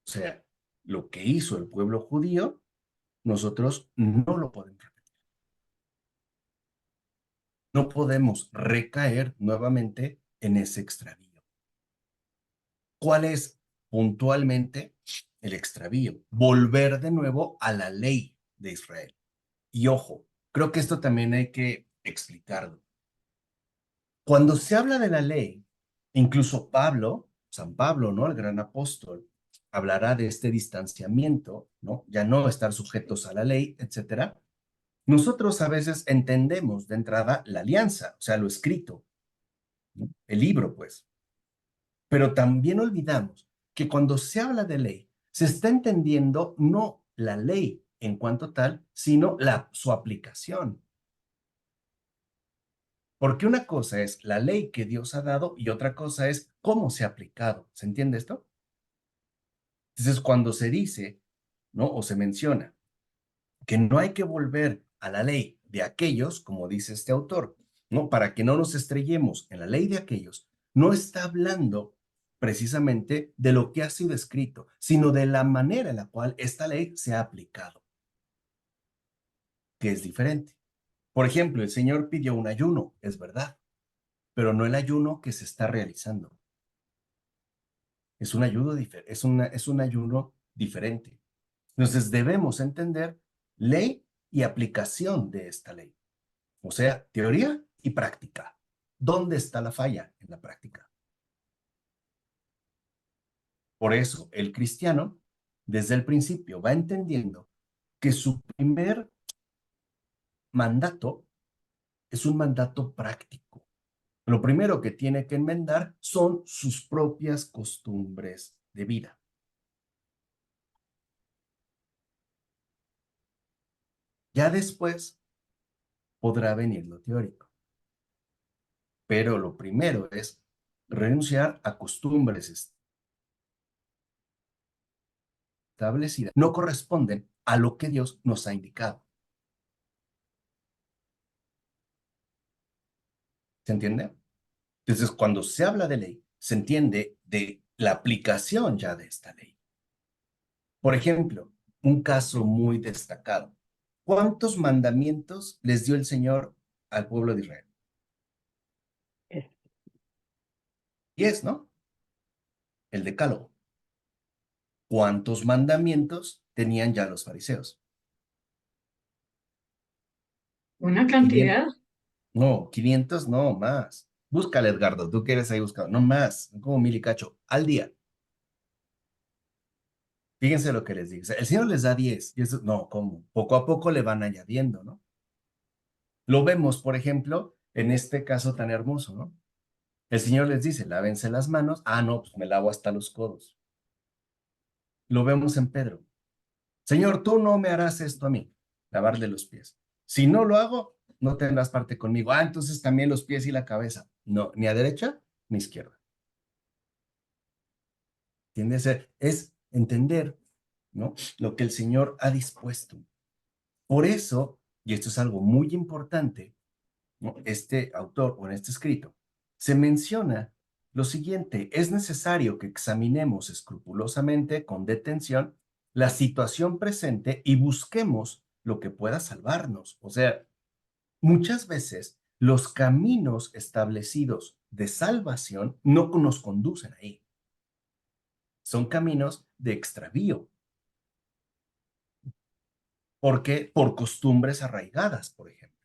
O sea, lo que hizo el pueblo judío, nosotros no lo podemos repetir. No podemos recaer nuevamente en ese extravío. ¿Cuál es puntualmente el extravío? Volver de nuevo a la ley de Israel. Y ojo, creo que esto también hay que explicarlo. Cuando se habla de la ley, incluso Pablo, San Pablo, ¿no? El gran apóstol, hablará de este distanciamiento, ¿no? Ya no estar sujetos a la ley, etcétera. Nosotros a veces entendemos de entrada la alianza, o sea, lo escrito, ¿no? El libro, pues. Pero también olvidamos que cuando se habla de ley, se está entendiendo no la ley en cuanto tal, sino su aplicación. Porque una cosa es la ley que Dios ha dado y otra cosa es cómo se ha aplicado. ¿Se entiende esto? Entonces, cuando se dice, ¿no? O se menciona que no hay que volver a la ley de aquellos, como dice este autor, ¿no? Para que no nos estrellemos en la ley de aquellos, no está hablando precisamente de lo que ha sido escrito, sino de la manera en la cual esta ley se ha aplicado, que es diferente. Por ejemplo, el Señor pidió un ayuno, es verdad, pero no el ayuno que se está realizando. Es un ayuno, es un ayuno diferente. Entonces debemos entender ley y aplicación de esta ley. O sea, teoría y práctica. ¿Dónde está la falla en la práctica? Por eso el cristiano, desde el principio, va entendiendo que su primer mandato es un mandato práctico. Lo primero que tiene que enmendar son sus propias costumbres de vida. Ya después podrá venir lo teórico. Pero lo primero es renunciar a costumbres establecidas, no corresponden a lo que Dios nos ha indicado. ¿Se entiende? Entonces, cuando se habla de ley, se entiende de la aplicación ya de esta ley. Por ejemplo, un caso muy destacado. ¿Cuántos mandamientos les dio el Señor al pueblo de Israel? 10, ¿no? El decálogo. ¿Cuántos mandamientos tenían ya los fariseos? Una 500. cantidad. No, 500 no, más. Búscale, Edgardo, tú quieres ahí buscar. No más, como 1000 y cacho al día. Fíjense lo que les digo. O sea, el Señor les da 10. Y eso, no, ¿cómo? Poco a poco le van añadiendo, ¿no? Lo vemos, por ejemplo, en este caso tan hermoso, ¿no? El Señor les dice, lávense las manos. Ah, no, pues me lavo hasta los codos. Lo vemos en Pedro. Señor, tú no me harás esto a mí, lavarle los pies. Si no lo hago, no tendrás parte conmigo. Ah, entonces también los pies y la cabeza. No, ni a derecha ni a izquierda. ¿Entiendes? Es entender, ¿no? Lo que el Señor ha dispuesto. Por eso, y esto es algo muy importante, ¿no? Este autor o en este escrito, se menciona lo siguiente: es necesario que examinemos escrupulosamente, con detención, la situación presente y busquemos lo que pueda salvarnos. O sea, muchas veces los caminos establecidos de salvación no nos conducen ahí. Son caminos de extravío. ¿Por qué? Por costumbres arraigadas, por ejemplo,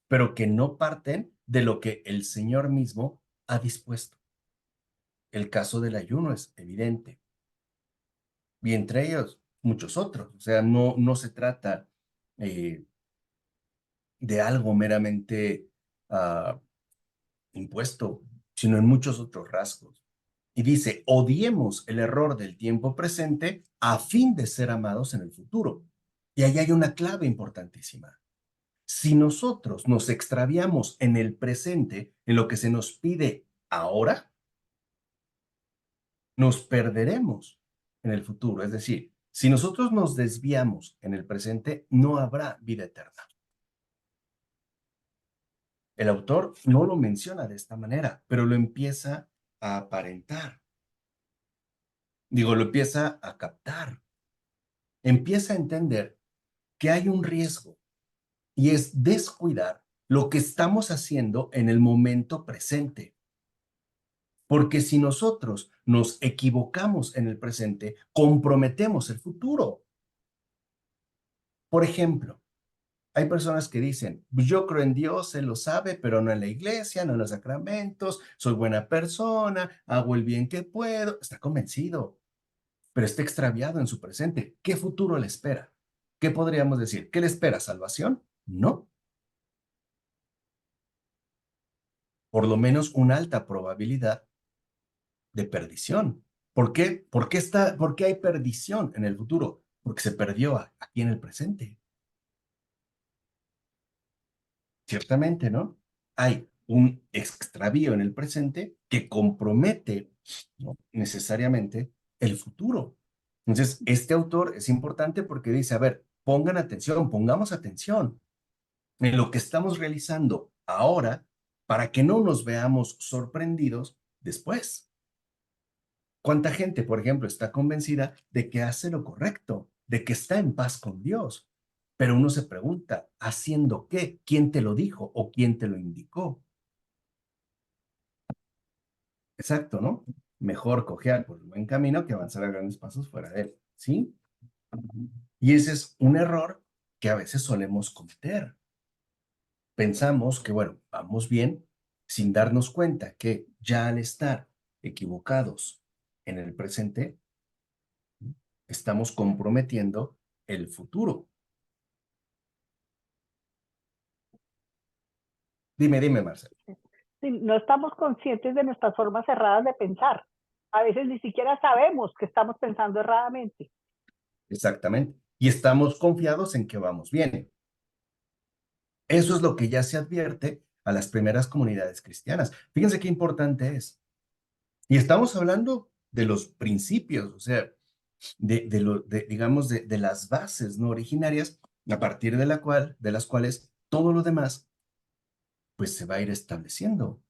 pero que no parten de lo que el Señor mismo ha dispuesto. El caso del ayuno es evidente, y entre ellos muchos otros. O sea, no se trata eh, de algo meramente impuesto, sino en muchos otros rasgos. Y dice, odiemos el error del tiempo presente a fin de ser amados en el futuro. Y ahí hay una clave importantísima. Si nosotros nos extraviamos en el presente, en lo que se nos pide ahora, nos perderemos en el futuro. Es decir, si nosotros nos desviamos en el presente, no habrá vida eterna. El autor no lo menciona de esta manera, pero lo empieza a aparentar. Digo, lo empieza a captar. Empieza a entender que hay un riesgo y es descuidar lo que estamos haciendo en el momento presente. Porque si nosotros nos equivocamos en el presente, comprometemos el futuro. Por ejemplo, hay personas que dicen, yo creo en Dios, Él lo sabe, pero no en la iglesia, no en los sacramentos, soy buena persona, hago el bien que puedo. Está convencido, pero está extraviado en su presente. ¿Qué futuro le espera? ¿Qué podríamos decir? ¿Qué le espera? ¿Salvación? No. Por lo menos una alta probabilidad de perdición. ¿Por qué? ¿Por qué hay perdición en el futuro? Porque se perdió aquí en el presente. Ciertamente, ¿no? hay un extravío en el presente que compromete, ¿no?, necesariamente el futuro. Entonces, este autor es importante porque dice, a ver, pongan atención, pongamos atención en lo que estamos realizando ahora para que no nos veamos sorprendidos después. ¿Cuánta gente, por ejemplo, está convencida de que hace lo correcto, de que está en paz con Dios? Pero uno se pregunta, ¿haciendo qué? ¿Quién te lo dijo o quién te lo indicó? Exacto, ¿no? Mejor cojear por el buen camino que avanzar a grandes pasos fuera de él, ¿sí? Y ese es un error que a veces solemos cometer. Pensamos que, bueno, vamos bien sin darnos cuenta que ya al estar equivocados en el presente, estamos comprometiendo el futuro. Dime, Marcelo. Sí, no estamos conscientes de nuestras formas erradas de pensar. A veces ni siquiera sabemos que estamos pensando erradamente. Exactamente. Y estamos confiados en que vamos bien. Eso es lo que ya se advierte a las primeras comunidades cristianas. Fíjense qué importante es. Y estamos hablando de los principios, o sea, digamos, de las bases no originarias, a partir de las cuales todo lo demás, pues se va a ir estableciendo.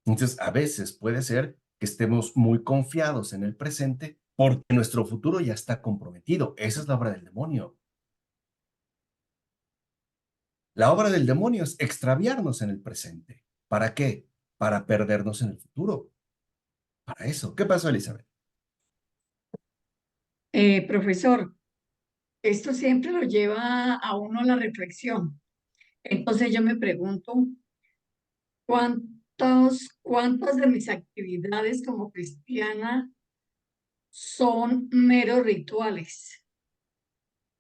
Entonces, a veces puede ser que estemos muy confiados en el presente porque nuestro futuro ya está comprometido. Esa es la obra del demonio. La obra del demonio es extraviarnos en el presente. ¿Para qué? Para perdernos en el futuro. Para eso. ¿Qué pasó, Elizabeth? Profesor, esto siempre lo lleva a uno a la reflexión. Entonces yo me pregunto, ¿cuántas de mis actividades como cristiana son meros rituales?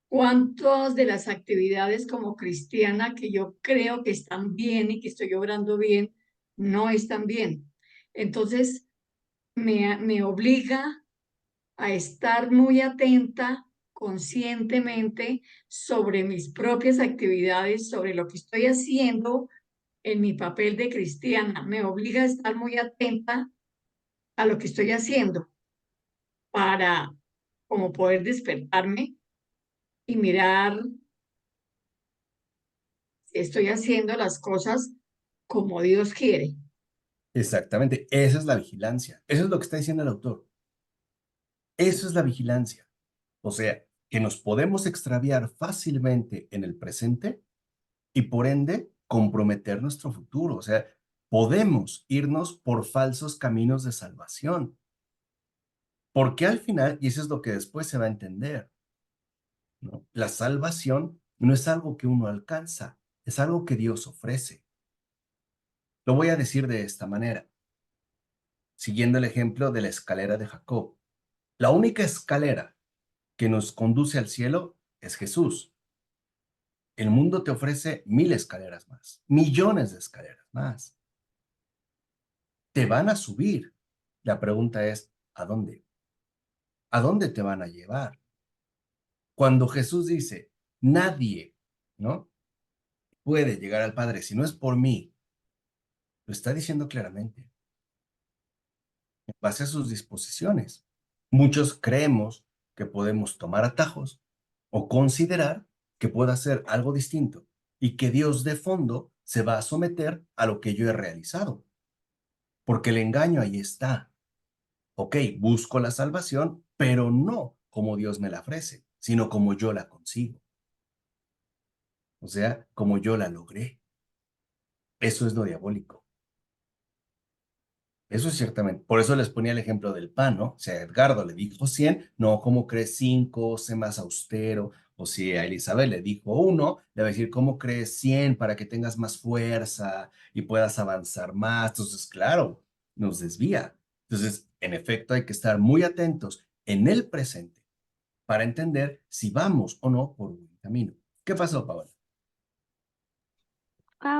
¿Cuántas de las actividades como cristiana que yo creo que están bien y que estoy obrando bien, no están bien? Entonces me obliga a estar muy atenta conscientemente sobre mis propias actividades, sobre lo que estoy haciendo en mi papel de cristiana. Me obliga a estar muy atenta a lo que estoy haciendo para como poder despertarme y mirar si estoy haciendo las cosas como Dios quiere. Exactamente. Esa es la vigilancia. Eso es lo que está diciendo el autor. Eso es la vigilancia. O sea, que nos podemos extraviar fácilmente en el presente y por ende comprometer nuestro futuro. O sea, podemos irnos por falsos caminos de salvación. Porque al final, y eso es lo que después se va a entender, ¿no?, la salvación no es algo que uno alcanza, es algo que Dios ofrece. Lo voy a decir de esta manera, siguiendo el ejemplo de la escalera de Jacob. La única escalera que nos conduce al cielo es Jesús. El mundo te ofrece 1000 escaleras más, millones de escaleras más. Te van a subir. La pregunta es, ¿a dónde? ¿A dónde te van a llevar? Cuando Jesús dice, nadie, ¿no?, puede llegar al Padre si no es por mí, lo está diciendo claramente, en base a sus disposiciones. Muchos creemos que podemos tomar atajos o considerar que pueda hacer algo distinto y que Dios de fondo se va a someter a lo que yo he realizado, porque el engaño ahí está. Ok, busco la salvación, pero no como Dios me la ofrece, sino como yo la consigo. O sea, como yo la logré. Eso es lo diabólico. Eso es ciertamente. Por eso les ponía el ejemplo del pan, ¿no? O sea, Edgardo le dijo 100, no, ¿cómo crees 5? Sé más austero. O si a Elizabeth le dijo 1, le va a decir, ¿cómo crees 100 para que tengas más fuerza y puedas avanzar más? Entonces, claro, nos desvía. Entonces, en efecto, hay que estar muy atentos en el presente para entender si vamos o no por un buen camino. ¿Qué pasó, Paola?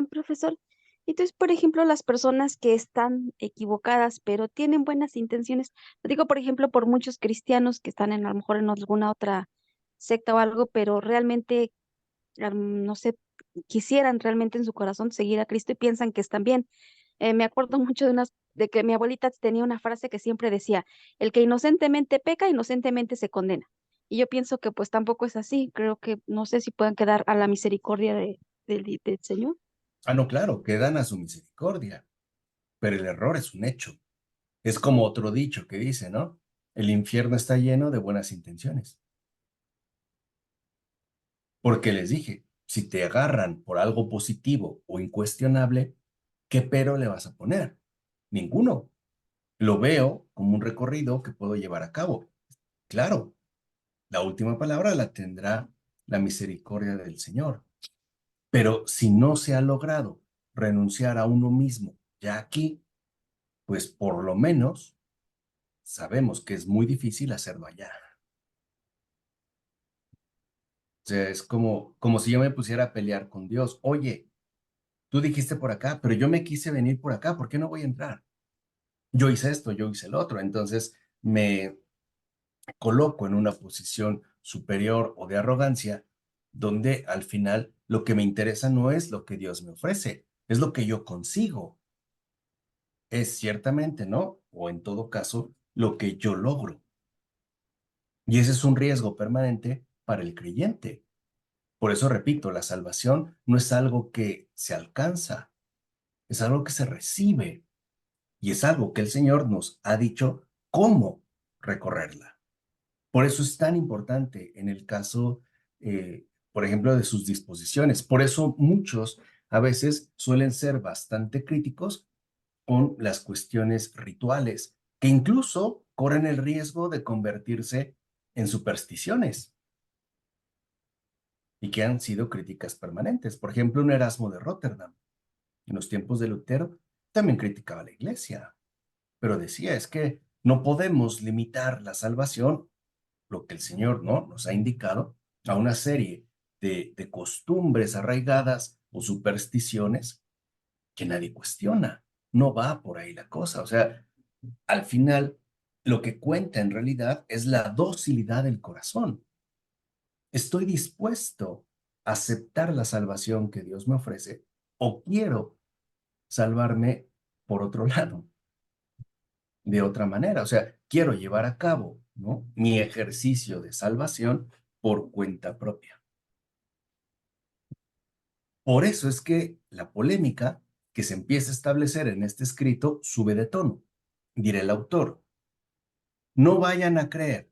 Profesor, entonces, por ejemplo, las personas que están equivocadas, pero tienen buenas intenciones, lo digo, por ejemplo, por muchos cristianos que están a lo mejor en alguna otra secta o algo, pero realmente, no sé, quisieran realmente en su corazón seguir a Cristo y piensan que están bien. Me acuerdo mucho de que mi abuelita tenía una frase que siempre decía: el que inocentemente peca, inocentemente se condena. Y yo pienso que pues tampoco es así. Creo que no sé si puedan quedar a la misericordia del Señor. Ah, no, claro, quedan a su misericordia, pero el error es un hecho. Es como otro dicho que dice, ¿no? El infierno está lleno de buenas intenciones. Porque les dije, si te agarran por algo positivo o incuestionable, ¿qué pero le vas a poner? Ninguno. Lo veo como un recorrido que puedo llevar a cabo. Claro, la última palabra la tendrá la misericordia del Señor. Pero si no se ha logrado renunciar a uno mismo ya aquí, pues por lo menos sabemos que es muy difícil hacerlo allá. O sea, es como si yo me pusiera a pelear con Dios. Oye, tú dijiste por acá, pero yo me quise venir por acá, ¿por qué no voy a entrar? Yo hice esto, yo hice el otro, entonces me coloco en una posición superior o de arrogancia, donde al final lo que me interesa no es lo que Dios me ofrece, es lo que yo consigo. Es ciertamente, ¿no? O en todo caso, lo que yo logro. Y ese es un riesgo permanente para el creyente. Por eso repito, la salvación no es algo que se alcanza, es algo que se recibe y es algo que el Señor nos ha dicho cómo recorrerla. Por eso es tan importante en el caso, por ejemplo, de sus disposiciones. Por eso muchos a veces suelen ser bastante críticos con las cuestiones rituales, que incluso corren el riesgo de convertirse en supersticiones y que han sido críticas permanentes. Por ejemplo, un Erasmo de Rotterdam, en los tiempos de Lutero, también criticaba a la iglesia, pero decía, es que no podemos limitar la salvación, lo que el Señor no nos ha indicado, a una serie de costumbres arraigadas o supersticiones que nadie cuestiona. No va por ahí la cosa. O sea, al final, lo que cuenta en realidad es la docilidad del corazón. ¿Estoy dispuesto a aceptar la salvación que Dios me ofrece o quiero salvarme por otro lado, de otra manera? O sea, quiero llevar a cabo, ¿no?, mi ejercicio de salvación por cuenta propia. Por eso es que la polémica que se empieza a establecer en este escrito sube de tono. Dirá el autor: no vayan a creer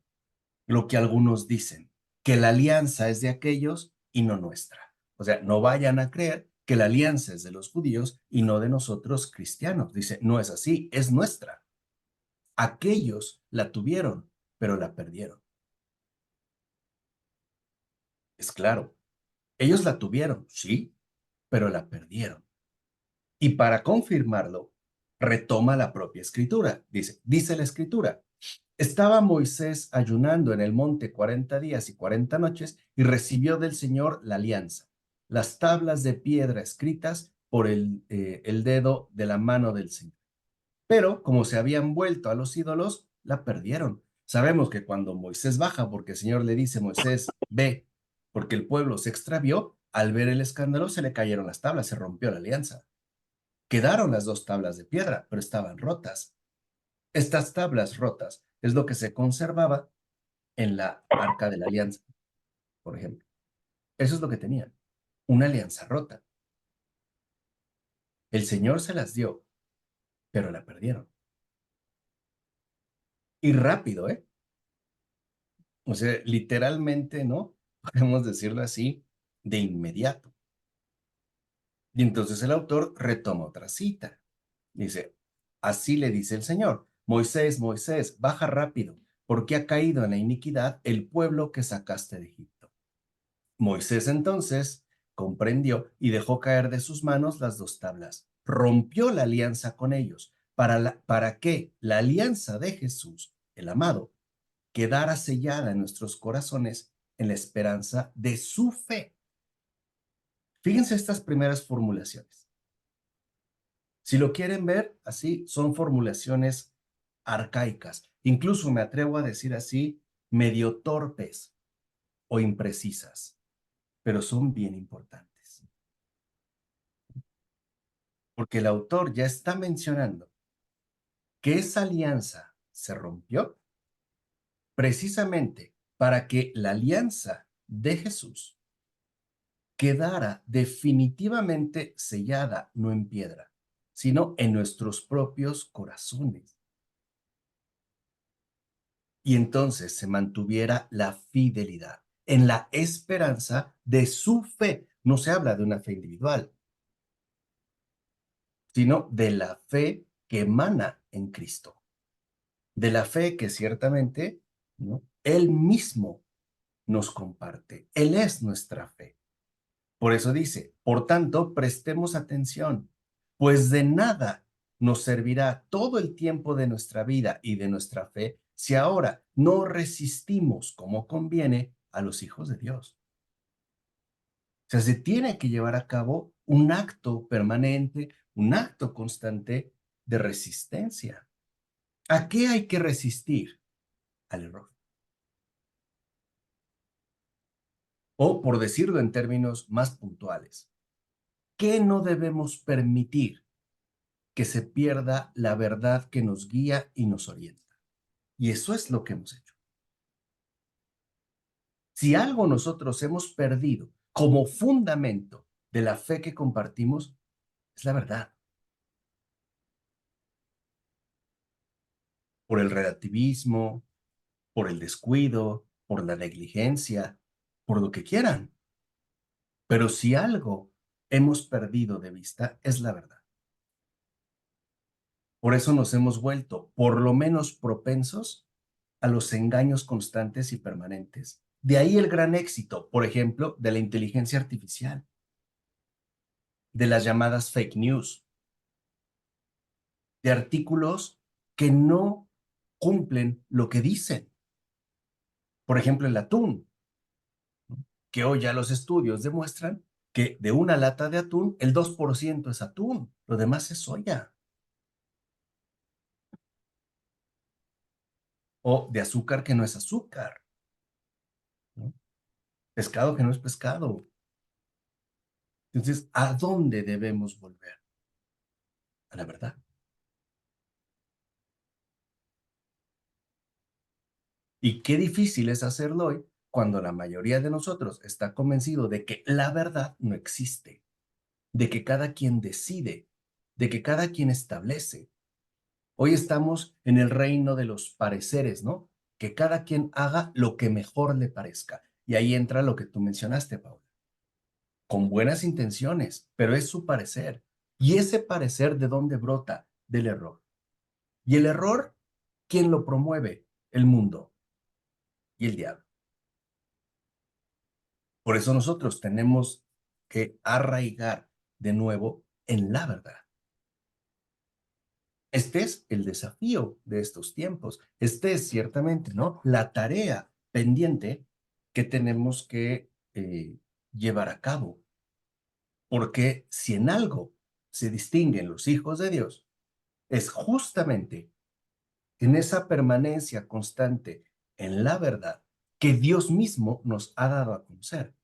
lo que algunos dicen, que la alianza es de aquellos y no nuestra. O sea, no vayan a creer que la alianza es de los judíos y no de nosotros cristianos. Dice, no es así, es nuestra. Aquellos la tuvieron, pero la perdieron. Es claro, ellos la tuvieron, sí, pero la perdieron. Y para confirmarlo, retoma la propia escritura. Dice la escritura: estaba Moisés ayunando en el monte 40 días y 40 noches y recibió del Señor la alianza, las tablas de piedra escritas por el dedo de la mano del Señor. Pero como se habían vuelto a los ídolos, la perdieron. Sabemos que cuando Moisés baja, porque el Señor le dice, Moisés, ve, porque el pueblo se extravió, al ver el escándalo se le cayeron las tablas, se rompió la alianza. Quedaron las dos tablas de piedra, pero estaban rotas. Estas tablas rotas es lo que se conservaba en la Arca de la Alianza, por ejemplo. Eso es lo que tenían, una alianza rota. El Señor se las dio, pero la perdieron. Y rápido, ¿eh? O sea, literalmente, ¿no? Podemos decirlo así, de inmediato. Y entonces el autor retoma otra cita. Dice, así le dice el Señor: Moisés, Moisés, baja rápido, porque ha caído en la iniquidad el pueblo que sacaste de Egipto. Moisés entonces comprendió y dejó caer de sus manos las dos tablas. Rompió la alianza con ellos para que la alianza de Jesús, el amado, quedara sellada en nuestros corazones en la esperanza de su fe. Fíjense estas primeras formulaciones. Si lo quieren ver así, son formulaciones arcaicas. Incluso me atrevo a decir así, medio torpes o imprecisas, pero son bien importantes. porque el autor ya está mencionando que esa alianza se rompió precisamente para que la alianza de Jesús quedara definitivamente sellada, no en piedra, sino en nuestros propios corazones. Y entonces se mantuviera la fidelidad en la esperanza de su fe. No se habla de una fe individual, sino de la fe que emana en Cristo, de la fe que ciertamente, ¿no?, Él mismo nos comparte. Él es nuestra fe. Por eso dice, por tanto, prestemos atención, pues de nada nos servirá todo el tiempo de nuestra vida y de nuestra fe si ahora no resistimos como conviene a los hijos de Dios. O sea, se tiene que llevar a cabo un acto permanente, un acto constante de resistencia. ¿A qué hay que resistir? Al error. O, por decirlo en términos más puntuales, ¿qué no debemos permitir que se pierda la verdad que nos guía y nos orienta? Y eso es lo que hemos hecho. Si algo nosotros hemos perdido como fundamento de la fe que compartimos, es la verdad. Por el relativismo, por el descuido, por la negligencia, por lo que quieran. Pero si algo hemos perdido de vista, es la verdad. Por eso nos hemos vuelto por lo menos propensos a los engaños constantes y permanentes. De ahí el gran éxito, por ejemplo, de la inteligencia artificial, de las llamadas fake news, de artículos que no cumplen lo que dicen. Por ejemplo, el atún, que hoy ya los estudios demuestran que de una lata de atún, el 2% es atún, lo demás es soya. O de azúcar que no es azúcar, ¿no? Pescado que no es pescado. Entonces, ¿a dónde debemos volver? A la verdad. Y qué difícil es hacerlo hoy cuando la mayoría de nosotros está convencido de que la verdad no existe, de que cada quien decide, de que cada quien establece. Hoy estamos en el reino de los pareceres, ¿no? Que cada quien haga lo que mejor le parezca. Y ahí entra lo que tú mencionaste, Paula. Con buenas intenciones, pero es su parecer. ¿Y ese parecer de dónde brota? Del error. Y el error, ¿quién lo promueve? El mundo y el diablo. Por eso nosotros tenemos que arraigar de nuevo en la verdad. Este es el desafío de estos tiempos. Este es ciertamente, ¿no?, la tarea pendiente que tenemos que llevar a cabo. Porque si en algo se distinguen los hijos de Dios, es justamente en esa permanencia constante en la verdad que Dios mismo nos ha dado a conocer.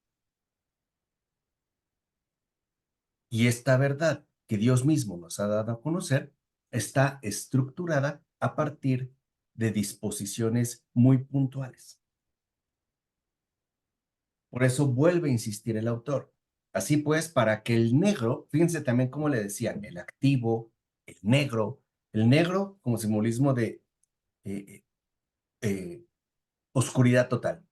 Y esta verdad que Dios mismo nos ha dado a conocer está estructurada a partir de disposiciones muy puntuales. Por eso vuelve a insistir el autor. Así pues, para que el negro, fíjense también cómo le decían, el activo, el negro como simbolismo de eh, eh, oscuridad total.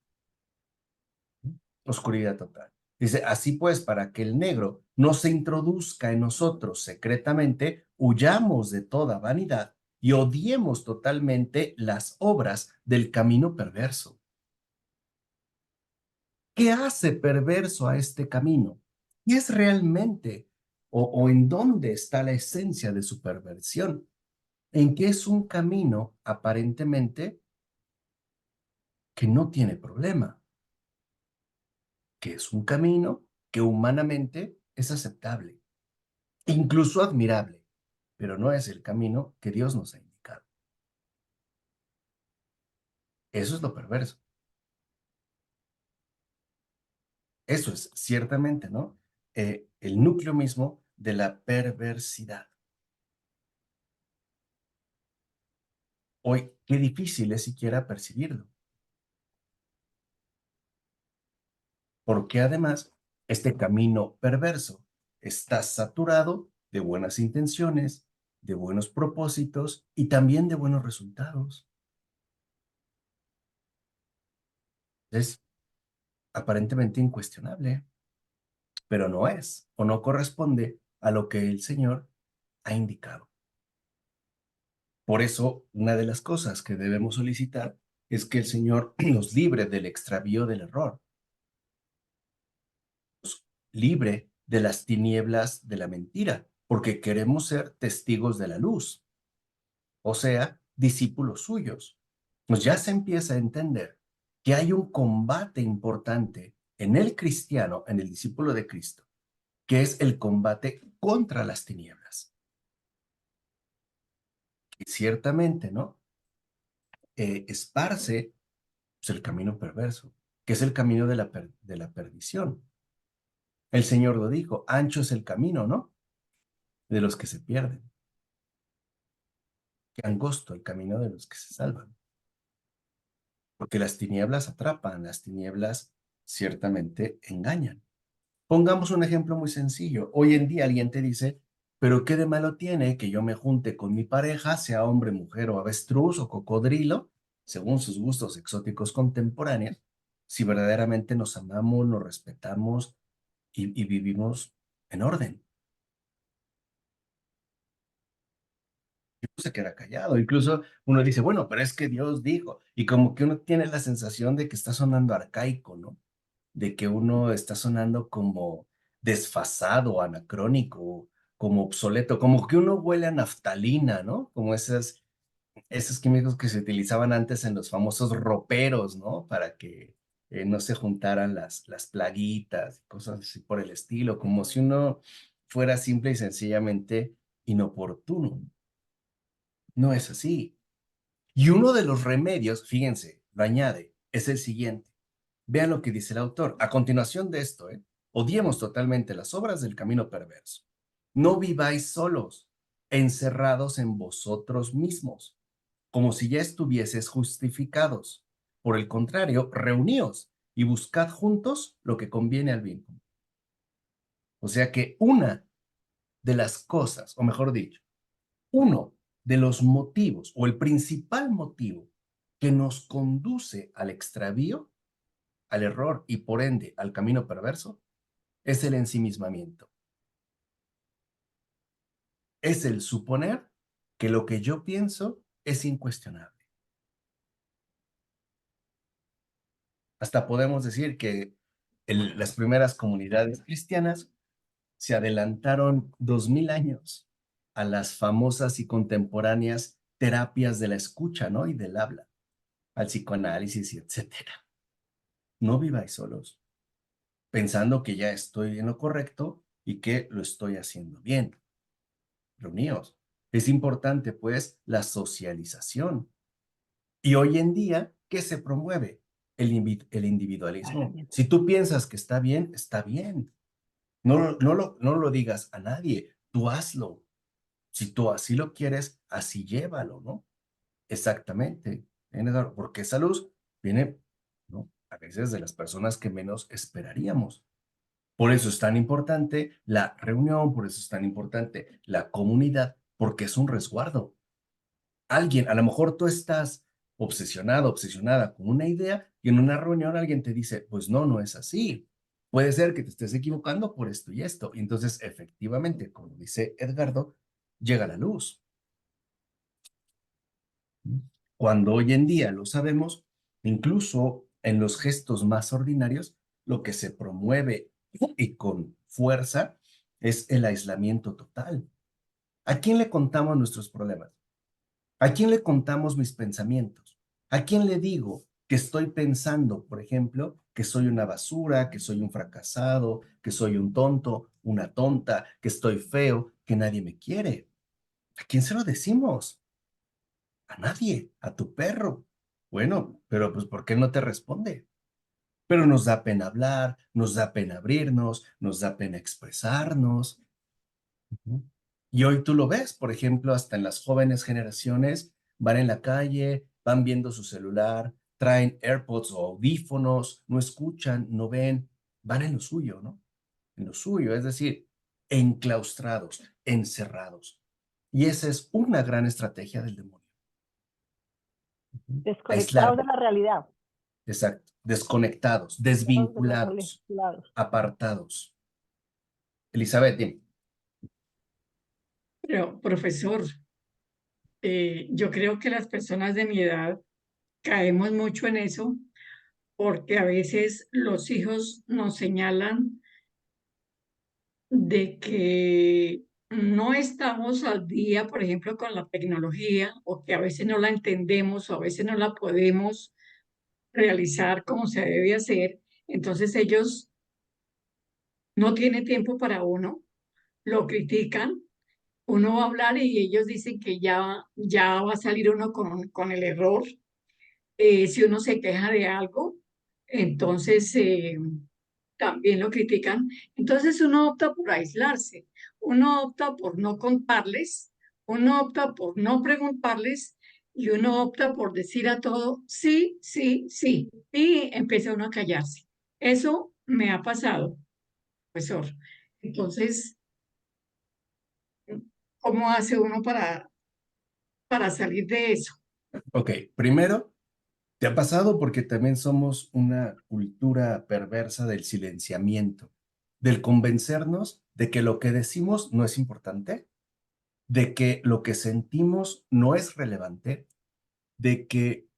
Oscuridad total. Dice, así pues, para que el negro no se introduzca en nosotros secretamente, huyamos de toda vanidad y odiemos totalmente las obras del camino perverso. ¿Qué hace perverso a este camino? ¿Qué es realmente o en dónde está la esencia de su perversión? En que es un camino aparentemente que no tiene problema, que es un camino que humanamente es aceptable, incluso admirable, pero no es el camino que Dios nos ha indicado. Eso es lo perverso. Eso es ciertamente, ¿no? El núcleo mismo de la perversidad. Hoy, qué difícil es siquiera percibirlo. Porque además, este camino perverso está saturado de buenas intenciones, de buenos propósitos y también de buenos resultados. Es aparentemente incuestionable, pero no es o no corresponde a lo que el Señor ha indicado. Por eso, una de las cosas que debemos solicitar es que el Señor nos libre del extravío del error, libre de las tinieblas de la mentira, porque queremos ser testigos de la luz, o sea, discípulos suyos. Pues ya se empieza a entender que hay un combate importante en el cristiano, en el discípulo de Cristo, que es el combate contra las tinieblas. Y ciertamente, ¿no? Esparce pues, el camino perverso, que es el camino de la perdición. El Señor lo dijo, ancho es el camino, ¿no? De los que se pierden. Que angosto el camino de los que se salvan. Porque las tinieblas atrapan, las tinieblas ciertamente engañan. Pongamos un ejemplo muy sencillo. Hoy en día alguien te dice, pero ¿qué de malo tiene que yo me junte con mi pareja, sea hombre, mujer o avestruz o cocodrilo, según sus gustos exóticos contemporáneos, si verdaderamente nos amamos, nos respetamos y vivimos en orden? Y uno se queda callado. Incluso uno dice, bueno, pero es que Dios dijo. Y como que uno tiene la sensación de que está sonando arcaico, ¿no? De que uno está sonando como desfasado, anacrónico, como obsoleto, como que uno huele a naftalina, ¿no? Como esos químicos que se utilizaban antes en los famosos roperos, ¿no? Para que no se juntaran las plaguitas, cosas así por el estilo, como si uno fuera simple y sencillamente inoportuno. No es así. Y uno de los remedios, fíjense, lo añade, es el siguiente. Vean lo que dice el autor. A continuación de esto, odiemos totalmente las obras del camino perverso. No viváis solos, encerrados en vosotros mismos, como si ya estuvieses justificados. Por el contrario, reuníos y buscad juntos lo que conviene al bien común. O sea que una de las cosas, o mejor dicho, uno de los motivos o el principal motivo que nos conduce al extravío, al error y por ende al camino perverso, es el ensimismamiento. Es el suponer que lo que yo pienso es incuestionable. Hasta podemos decir que las primeras comunidades cristianas se adelantaron 2000 años a las famosas y contemporáneas terapias de la escucha, ¿no? Y del habla, al psicoanálisis y etcétera. No viváis solos, pensando que ya estoy en lo correcto y que lo estoy haciendo bien. Reuníos. Es importante, pues, la socialización. Y hoy en día, ¿qué se promueve? El individualismo. Si tú piensas que está bien, está bien. No lo digas a nadie, tú hazlo. Si tú así lo quieres, así llévalo, ¿no? Exactamente. Porque esa luz viene, ¿no? A veces de las personas que menos esperaríamos. Por eso es tan importante la reunión, por eso es tan importante la comunidad, porque es un resguardo. Alguien, a lo mejor tú estás obsesionado, obsesionada con una idea y en una reunión alguien te dice, pues no, no es así. Puede ser que te estés equivocando por esto y esto. Y entonces, efectivamente, como dice Edgardo, llega la luz. Cuando hoy en día lo sabemos, incluso en los gestos más ordinarios, lo que se promueve y con fuerza es el aislamiento total. ¿A quién le contamos nuestros problemas? ¿A quién le contamos mis pensamientos? ¿A quién le digo que estoy pensando, por ejemplo, que soy una basura, que soy un fracasado, que soy un tonto, una tonta, que estoy feo, que nadie me quiere? ¿A quién se lo decimos? A nadie, a tu perro. Bueno, pero pues ¿por qué no te responde? Pero nos da pena hablar, nos da pena abrirnos, nos da pena expresarnos. Ujú. Y hoy tú lo ves, por ejemplo, hasta en las jóvenes generaciones, van en la calle, van viendo su celular, traen AirPods o audífonos, no escuchan, no ven, van en lo suyo, ¿no? En lo suyo, es decir, enclaustrados, encerrados. Y esa es una gran estrategia del demonio. Ujú. Desconectados de Aislarte, la realidad. exacto, desconectados, De la desvinculados, realidad. apartados. Elizabeth, dime. Pero, profesor, yo creo que las personas de mi edad caemos mucho en eso porque a veces los hijos nos señalan de que no estamos al día, por ejemplo, con la tecnología o que a veces no la entendemos o a veces no la podemos realizar como se debe hacer. Entonces ellos no tienen tiempo para uno, lo critican, uno va a hablar y ellos dicen que ya va a salir uno con el error. Si uno se queja de algo, entonces también lo critican. Entonces uno opta por aislarse, uno opta por no contarles, uno opta por no preguntarles y uno opta por decir a todo sí, sí, sí. Y empieza uno a callarse. Eso me ha pasado, profesor. Entonces, ¿cómo hace uno para salir de eso? Ok, primero, te ha pasado porque también somos una cultura perversa del silenciamiento, del convencernos de que lo que decimos no es importante, de que lo que sentimos no es relevante, de que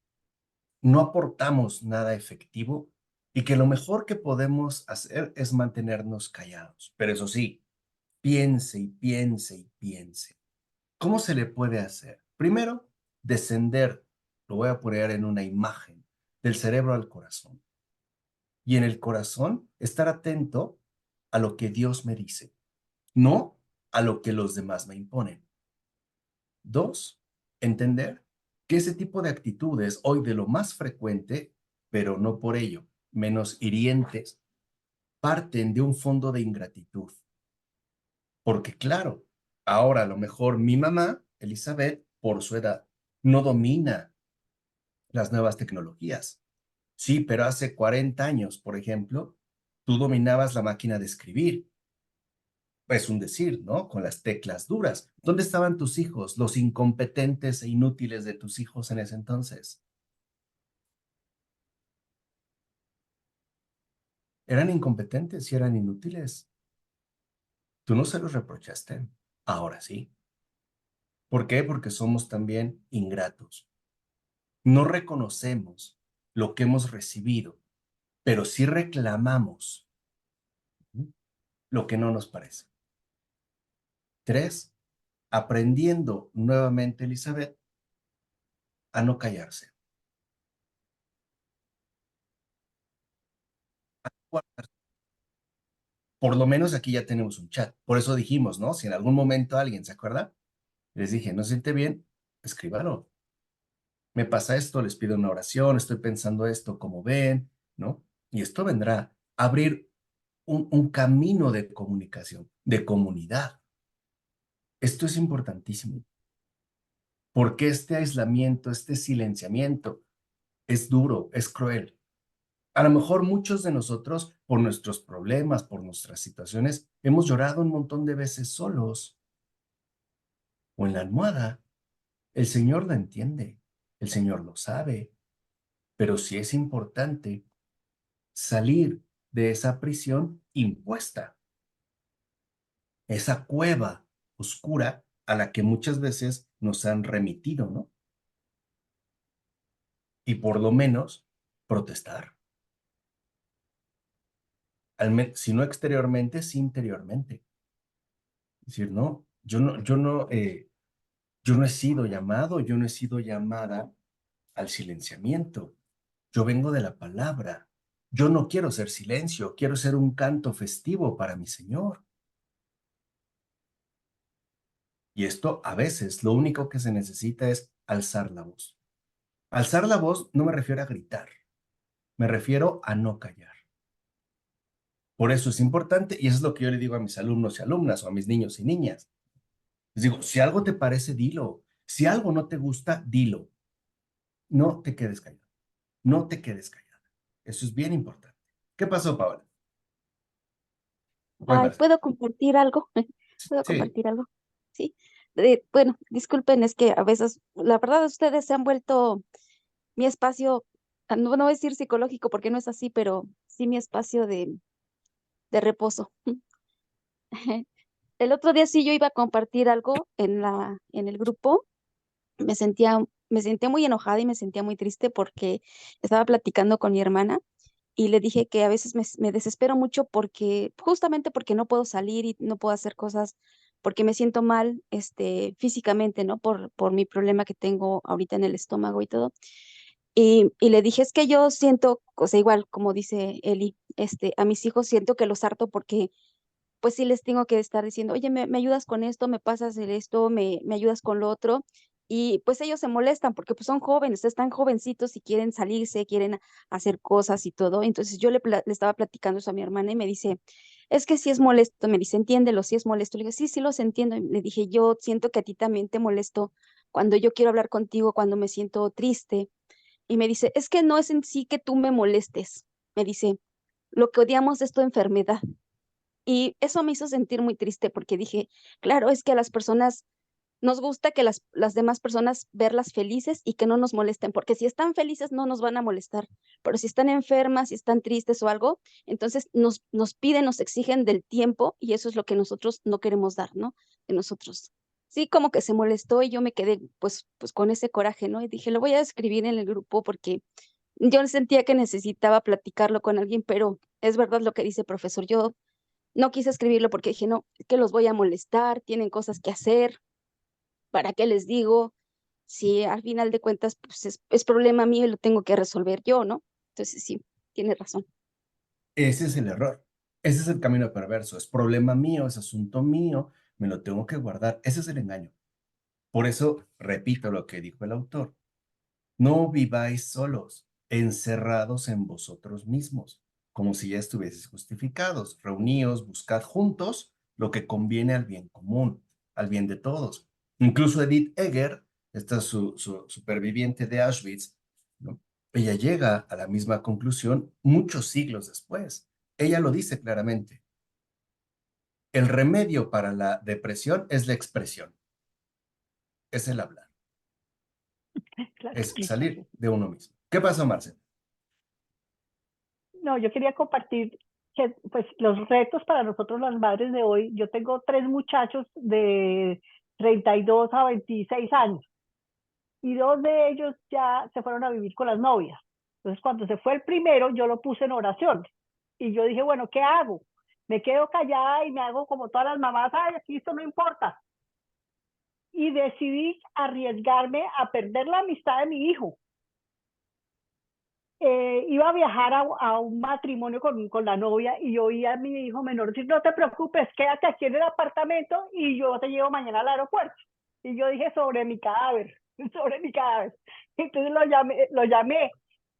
no aportamos nada efectivo y que lo mejor que podemos hacer es mantenernos callados. Pero eso sí, piense y piense y piense. ¿Cómo se le puede hacer? Primero, descender, lo voy a poner en una imagen, del cerebro al corazón. Y en el corazón, estar atento a lo que Dios me dice, no a lo que los demás me imponen. Dos, entender que ese tipo de actitudes, hoy de lo más frecuente, pero no por ello menos hirientes, parten de un fondo de ingratitud. Porque claro, ahora a lo mejor mi mamá, Elizabeth, por su edad, no domina las nuevas tecnologías. Sí, pero hace 40 años, por ejemplo, tú dominabas la máquina de escribir. Es un decir, ¿no? Con las teclas duras. ¿Dónde estaban tus hijos, los incompetentes e inútiles de tus hijos en ese entonces? Eran incompetentes y eran inútiles. Tú no se los reprochaste. Ahora sí. ¿Por qué? Porque somos también ingratos. No reconocemos lo que hemos recibido, pero sí reclamamos lo que no nos parece. Tres, aprendiendo nuevamente, Elizabeth, a no callarse. Por lo menos aquí ya tenemos un chat. Por eso dijimos, ¿no? Si en algún momento alguien se acuerda, les dije, no se siente bien, escríbalo. Me pasa esto, les pido una oración, estoy pensando esto, como ven, ¿no? Y esto vendrá a abrir un camino de comunicación, de comunidad. Esto es importantísimo, porque este aislamiento, este silenciamiento es duro, es cruel. A lo mejor muchos de nosotros, por nuestros problemas, por nuestras situaciones, hemos llorado un montón de veces solos o en la almohada. El Señor lo entiende, el Señor lo sabe, pero sí es importante salir de esa prisión impuesta, esa cueva oscura a la que muchas veces nos han remitido, ¿no? Y por lo menos protestar, si no exteriormente, sí interiormente. Es decir, no, yo no he sido llamado, yo no he sido llamada al silenciamiento. Yo vengo de la palabra. Yo no quiero ser silencio, quiero ser un canto festivo para mi Señor. Y esto a veces lo único que se necesita es alzar la voz. Alzar la voz no me refiero a gritar, me refiero a no callar. Por eso es importante, y eso es lo que yo le digo a mis alumnos y alumnas, o a mis niños y niñas. Les digo, si algo te parece, dilo. Si algo no te gusta, dilo. No te quedes callado. No te quedes callada. Eso es bien importante. ¿Qué pasó, Paola? Ay, Cuéntame. ¿puedo compartir algo? ¿Puedo Sí, compartir algo? Sí. Bueno, disculpen, es que a veces, la verdad, ustedes se han vuelto mi espacio, no, no voy a decir psicológico porque no es así, pero sí mi espacio de reposo. El otro día sí yo iba a compartir algo en el grupo. Me sentía, me sentía muy enojada y me sentía muy triste porque estaba platicando con mi hermana y le dije que a veces me desespero mucho porque, justamente porque no puedo salir y no puedo hacer cosas porque me siento mal, físicamente, ¿no? Por mi problema que tengo ahorita en el estómago y todo. Y le dije, es que yo siento, o sea, igual, como dice Eli, a mis hijos siento que los harto porque pues sí les tengo que estar diciendo, oye, me ayudas con esto, me pasas de esto, me ayudas con lo otro. Y pues ellos se molestan porque pues son jóvenes, están jovencitos y quieren salirse, quieren hacer cosas y todo. Entonces yo le estaba platicando eso a mi hermana y me dice, es que sí es molesto, me dice, entiéndelo, sí es molesto. Le dije, sí, sí los entiendo. Y le dije, yo siento que a ti también te molesto cuando yo quiero hablar contigo, cuando me siento triste. Y me dice, es que no es en sí que tú me molestes. Me dice, lo que odiamos es tu enfermedad. Y eso me hizo sentir muy triste porque dije, claro, es que a las personas nos gusta que las demás personas verlas felices y que no nos molesten, porque si están felices no nos van a molestar, pero si están enfermas, si están tristes o algo, entonces nos piden, nos exigen del tiempo y eso es lo que nosotros no queremos dar, ¿no? De nosotros. Sí, como que se molestó y yo me quedé pues con ese coraje, ¿no? Y dije, lo voy a escribir en el grupo porque yo sentía que necesitaba platicarlo con alguien, pero es verdad lo que dice el profesor. Yo no quise escribirlo porque dije, no, es que los voy a molestar, tienen cosas que hacer, ¿para qué les digo? Si al final de cuentas pues es problema mío y lo tengo que resolver yo, ¿no? Entonces sí, tiene razón. ese es el error. Ese es el camino perverso. Es problema mío, es asunto mío, me lo tengo que guardar. Ese es el engaño. Por eso, repito lo que dijo el autor. No viváis solos, encerrados en vosotros mismos, como si ya estuvieseis justificados. Reuníos, buscad juntos lo que conviene al bien común, al bien de todos. Incluso Edith Eger, esta su superviviente de Auschwitz, ¿no? Ella llega a la misma conclusión muchos siglos después. Ella lo dice claramente. El remedio para la depresión es la expresión, es el hablar, Claro, es listo. salir de uno mismo. ¿Qué pasó, Marcela? No, yo quería compartir que pues los retos para nosotros las madres de hoy, yo tengo 3 muchachos de 32 a 26 años y 2 de ellos ya se fueron a vivir con las novias. Entonces cuando se fue el primero, yo lo puse en oración y yo dije, bueno, ¿qué hago? Me quedo callada y me hago como todas las mamás, ay, aquí esto no importa. Y decidí arriesgarme a perder la amistad de mi hijo. Iba a viajar a un matrimonio con la novia y yo oí a mi hijo menor decir, no te preocupes, quédate aquí en el apartamento y yo te llevo mañana al aeropuerto. Y yo dije, sobre mi cadáver, sobre mi cadáver. Entonces lo llamé.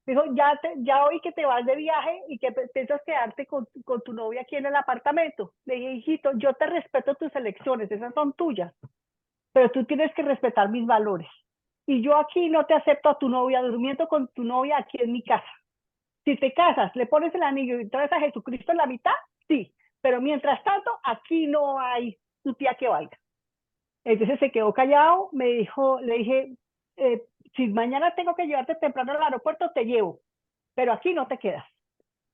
Dijo, ya oí que te vas de viaje y que piensas quedarte con tu novia aquí en el apartamento. Le dije, hijito, yo te respeto tus elecciones, esas son tuyas, pero tú tienes que respetar mis valores. Y yo aquí no te acepto a tu novia durmiendo con tu novia aquí en mi casa. Si te casas, le pones el anillo y traes a Jesucristo en la mitad, sí, pero mientras tanto, aquí no hay tu tía que valga. Entonces se quedó callado, me dijo, le dije, si mañana tengo que llevarte temprano al aeropuerto, te llevo, pero aquí no te quedas.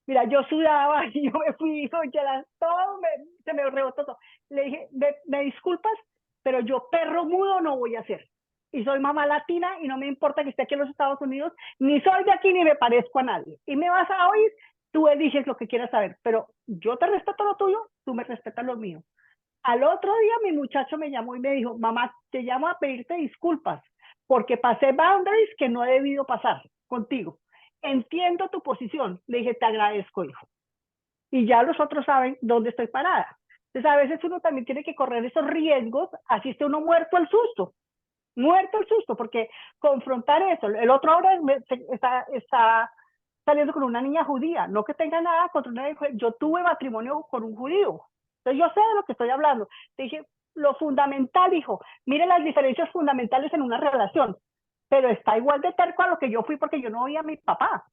Mira, yo sudaba y yo me fui, ya todo se me rebotó todo. Le dije, me disculpas, pero yo perro mudo no voy a ser. Y soy mamá latina y no me importa que esté aquí en los Estados Unidos, ni soy de aquí ni me parezco a nadie. Y me vas a oír, tú eliges lo que quieras saber, pero yo te respeto lo tuyo, tú me respetas lo mío. Al otro día mi muchacho me llamó y me dijo, mamá, te llamo a pedirte disculpas porque pasé boundaries que no he debido pasar contigo. Entiendo tu posición. Le dije, te agradezco, hijo. Y ya los otros saben dónde estoy parada. Entonces a veces uno también tiene que correr esos riesgos, así esté uno muerto el susto, porque confrontar eso, el otro ahora está saliendo con una niña judía, no que tenga nada contra una niña, yo tuve matrimonio con un judío, entonces yo sé de lo que estoy hablando. Te dije, lo fundamental, hijo, mire las diferencias fundamentales en una relación, pero está igual de terco a lo que yo fui porque yo no oía a mi papá.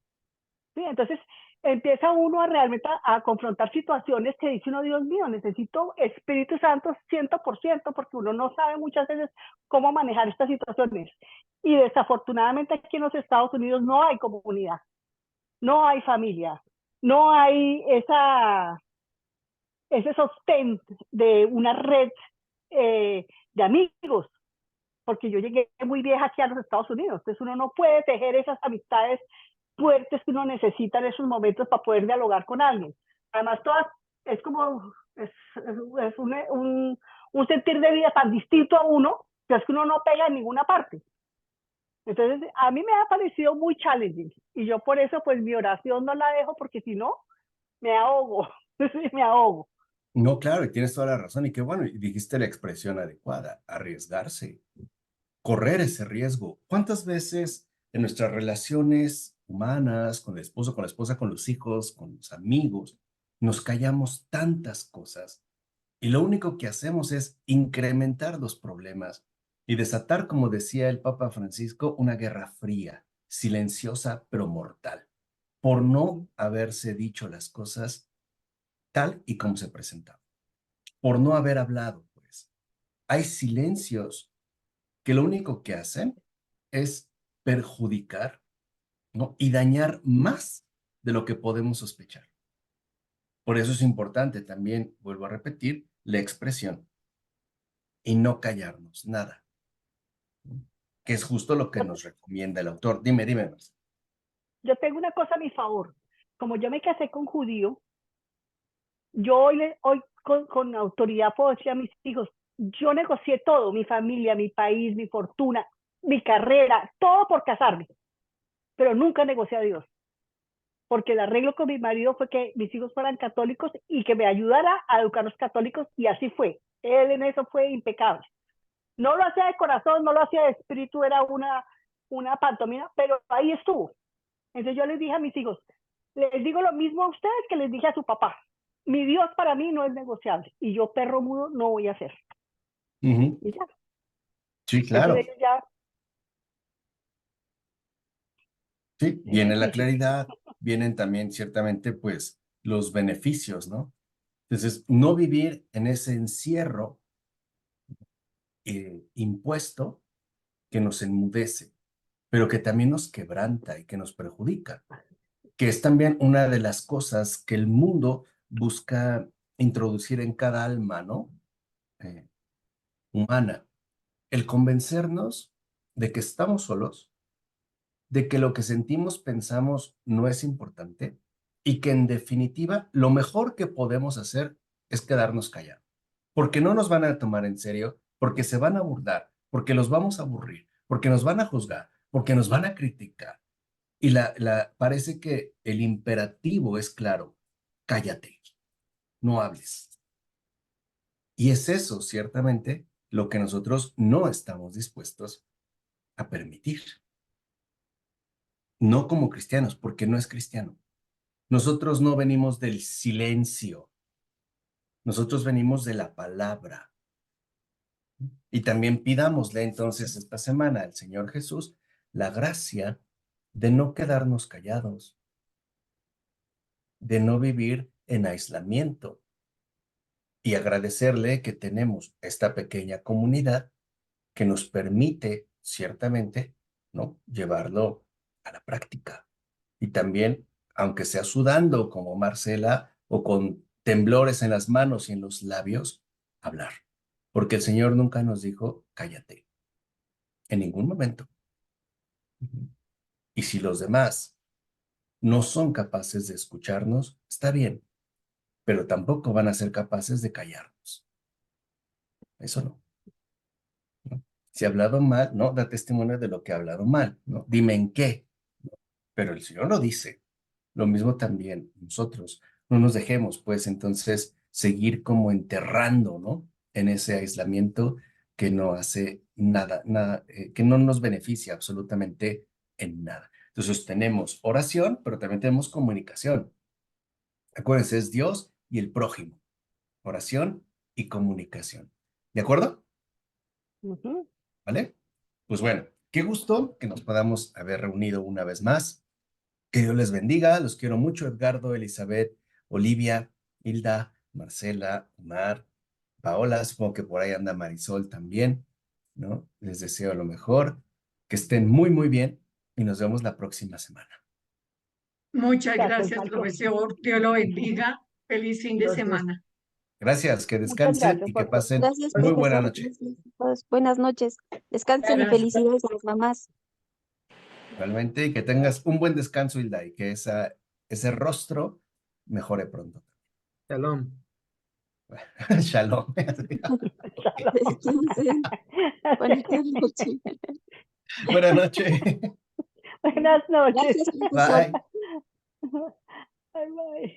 ¿Sí? Entonces empieza uno a realmente a confrontar situaciones que dice uno, Dios mío, necesito Espíritu Santo 100% porque uno no sabe muchas veces cómo manejar estas situaciones. Y desafortunadamente aquí en los Estados Unidos no hay comunidad, no hay familia, no hay ese sostén de una red de amigos, porque yo llegué muy vieja aquí a los Estados Unidos, entonces uno no puede tejer esas amistades fuertes que uno necesita en esos momentos para poder dialogar con alguien. Además, todas, es como, es un sentir de vida tan distinto a uno, que es que uno no pega en ninguna parte. Entonces, a mí me ha parecido muy challenging, y yo por eso, pues, mi oración no la dejo, porque si no, me ahogo, me ahogo. No, claro, y tienes toda la razón. Y qué bueno, y dijiste la expresión adecuada, arriesgarse, correr ese riesgo. ¿Cuántas veces en nuestras relaciones humanas, con el esposo, con la esposa, con los hijos, con los amigos, nos callamos tantas cosas y lo único que hacemos es incrementar los problemas y desatar, como decía el Papa Francisco, una guerra fría, silenciosa, pero mortal, por no haberse dicho las cosas tal y como se presentaban, por no haber hablado, pues? Hay silencios que lo único que hacen es perjudicar, ¿no? Y dañar más de lo que podemos sospechar. Por eso es importante también, vuelvo a repetir, la expresión y no callarnos nada, ¿no? Que es justo lo que nos recomienda el autor. Dime, Marcelo. Yo tengo una cosa a mi favor. Como yo me casé con judío, yo hoy con autoridad puedo decir a mis hijos, yo negocié todo, mi familia, mi país, mi fortuna, mi carrera, todo por casarme, pero nunca negocié a Dios, porque el arreglo con mi marido fue que mis hijos fueran católicos y que me ayudara a educarlos católicos, y así fue. Él en eso fue impecable. No lo hacía de corazón, no lo hacía de espíritu, era una pantomima, pero ahí estuvo. Entonces yo les dije a mis hijos, les digo lo mismo a ustedes que les dije a su papá. Mi Dios para mí no es negociable y yo, perro mudo, no voy a hacer. Ujú. Y ya. Sí, Entonces claro. ellos ya, Sí, es viene la difícil. claridad, vienen también ciertamente pues los beneficios, ¿no? Entonces, no vivir en ese encierro impuesto que nos enmudece, pero que también nos quebranta y que nos perjudica, que es también una de las cosas que el mundo busca introducir en cada alma, ¿no? Eh, humana, el convencernos de que estamos solos, de que lo que sentimos, pensamos no es importante y que en definitiva lo mejor que podemos hacer es quedarnos callados, porque no nos van a tomar en serio, porque se van a burlar, porque los vamos a aburrir, porque nos van a juzgar, porque nos van a criticar. Y parece que el imperativo es claro, cállate, no hables. Y es eso, ciertamente, lo que nosotros no estamos dispuestos a permitir. No como cristianos, porque no es cristiano. Nosotros no venimos del silencio, nosotros venimos de la palabra. Y también pidámosle entonces esta semana al Señor Jesús la gracia de no quedarnos callados, de no vivir en aislamiento y agradecerle que tenemos esta pequeña comunidad que nos permite ciertamente, ¿no? Llevarlo a la práctica. Y también, aunque sea sudando como Marcela o con temblores en las manos y en los labios, hablar. Porque el Señor nunca nos dijo, cállate, en ningún momento. Y si los demás no son capaces de escucharnos, está bien, pero tampoco van a ser capaces de callarnos. Eso no, ¿no? Si he hablado mal, no, da testimonio de lo que he hablado mal, ¿no? Dime en qué, ¿no? Pero el Señor lo dice. Lo mismo también nosotros. No nos dejemos, pues, entonces seguir como enterrando, ¿no? En ese aislamiento que no hace nada, nada, que no nos beneficia absolutamente en nada. Entonces, Entonces tenemos oración, pero también tenemos comunicación. Acuérdense, es Dios y el prójimo. Oración y comunicación. ¿De acuerdo? Ujú. ¿Vale? Pues bueno, qué gusto que nos podamos haber reunido una vez más. Que Dios les bendiga. Los quiero mucho, Edgardo, Elizabeth, Olivia, Hilda, Marcela, Omar, Paola. Supongo que por ahí anda Marisol también, ¿no? Les deseo lo mejor. Que estén muy, muy bien y nos vemos la próxima semana. Muchas Gracias, gracias, Michael. profesor. Dios lo bendiga. Feliz fin de Gracias. semana. Gracias, que Muchas descansen gracias y que por todo. pasen Gracias, muy buena profesor. noche. Gracias a todos. Buenas noches. Descansen y Gracias. felicidades a las mamás. Igualmente, y que tengas un buen descanso, Hilda, y que ese rostro mejore pronto. Shalom. Shalom. Descansen. Buenas noches. Buenas noches. Buenas noches. Gracias, profesor. Bye. Bye, bye.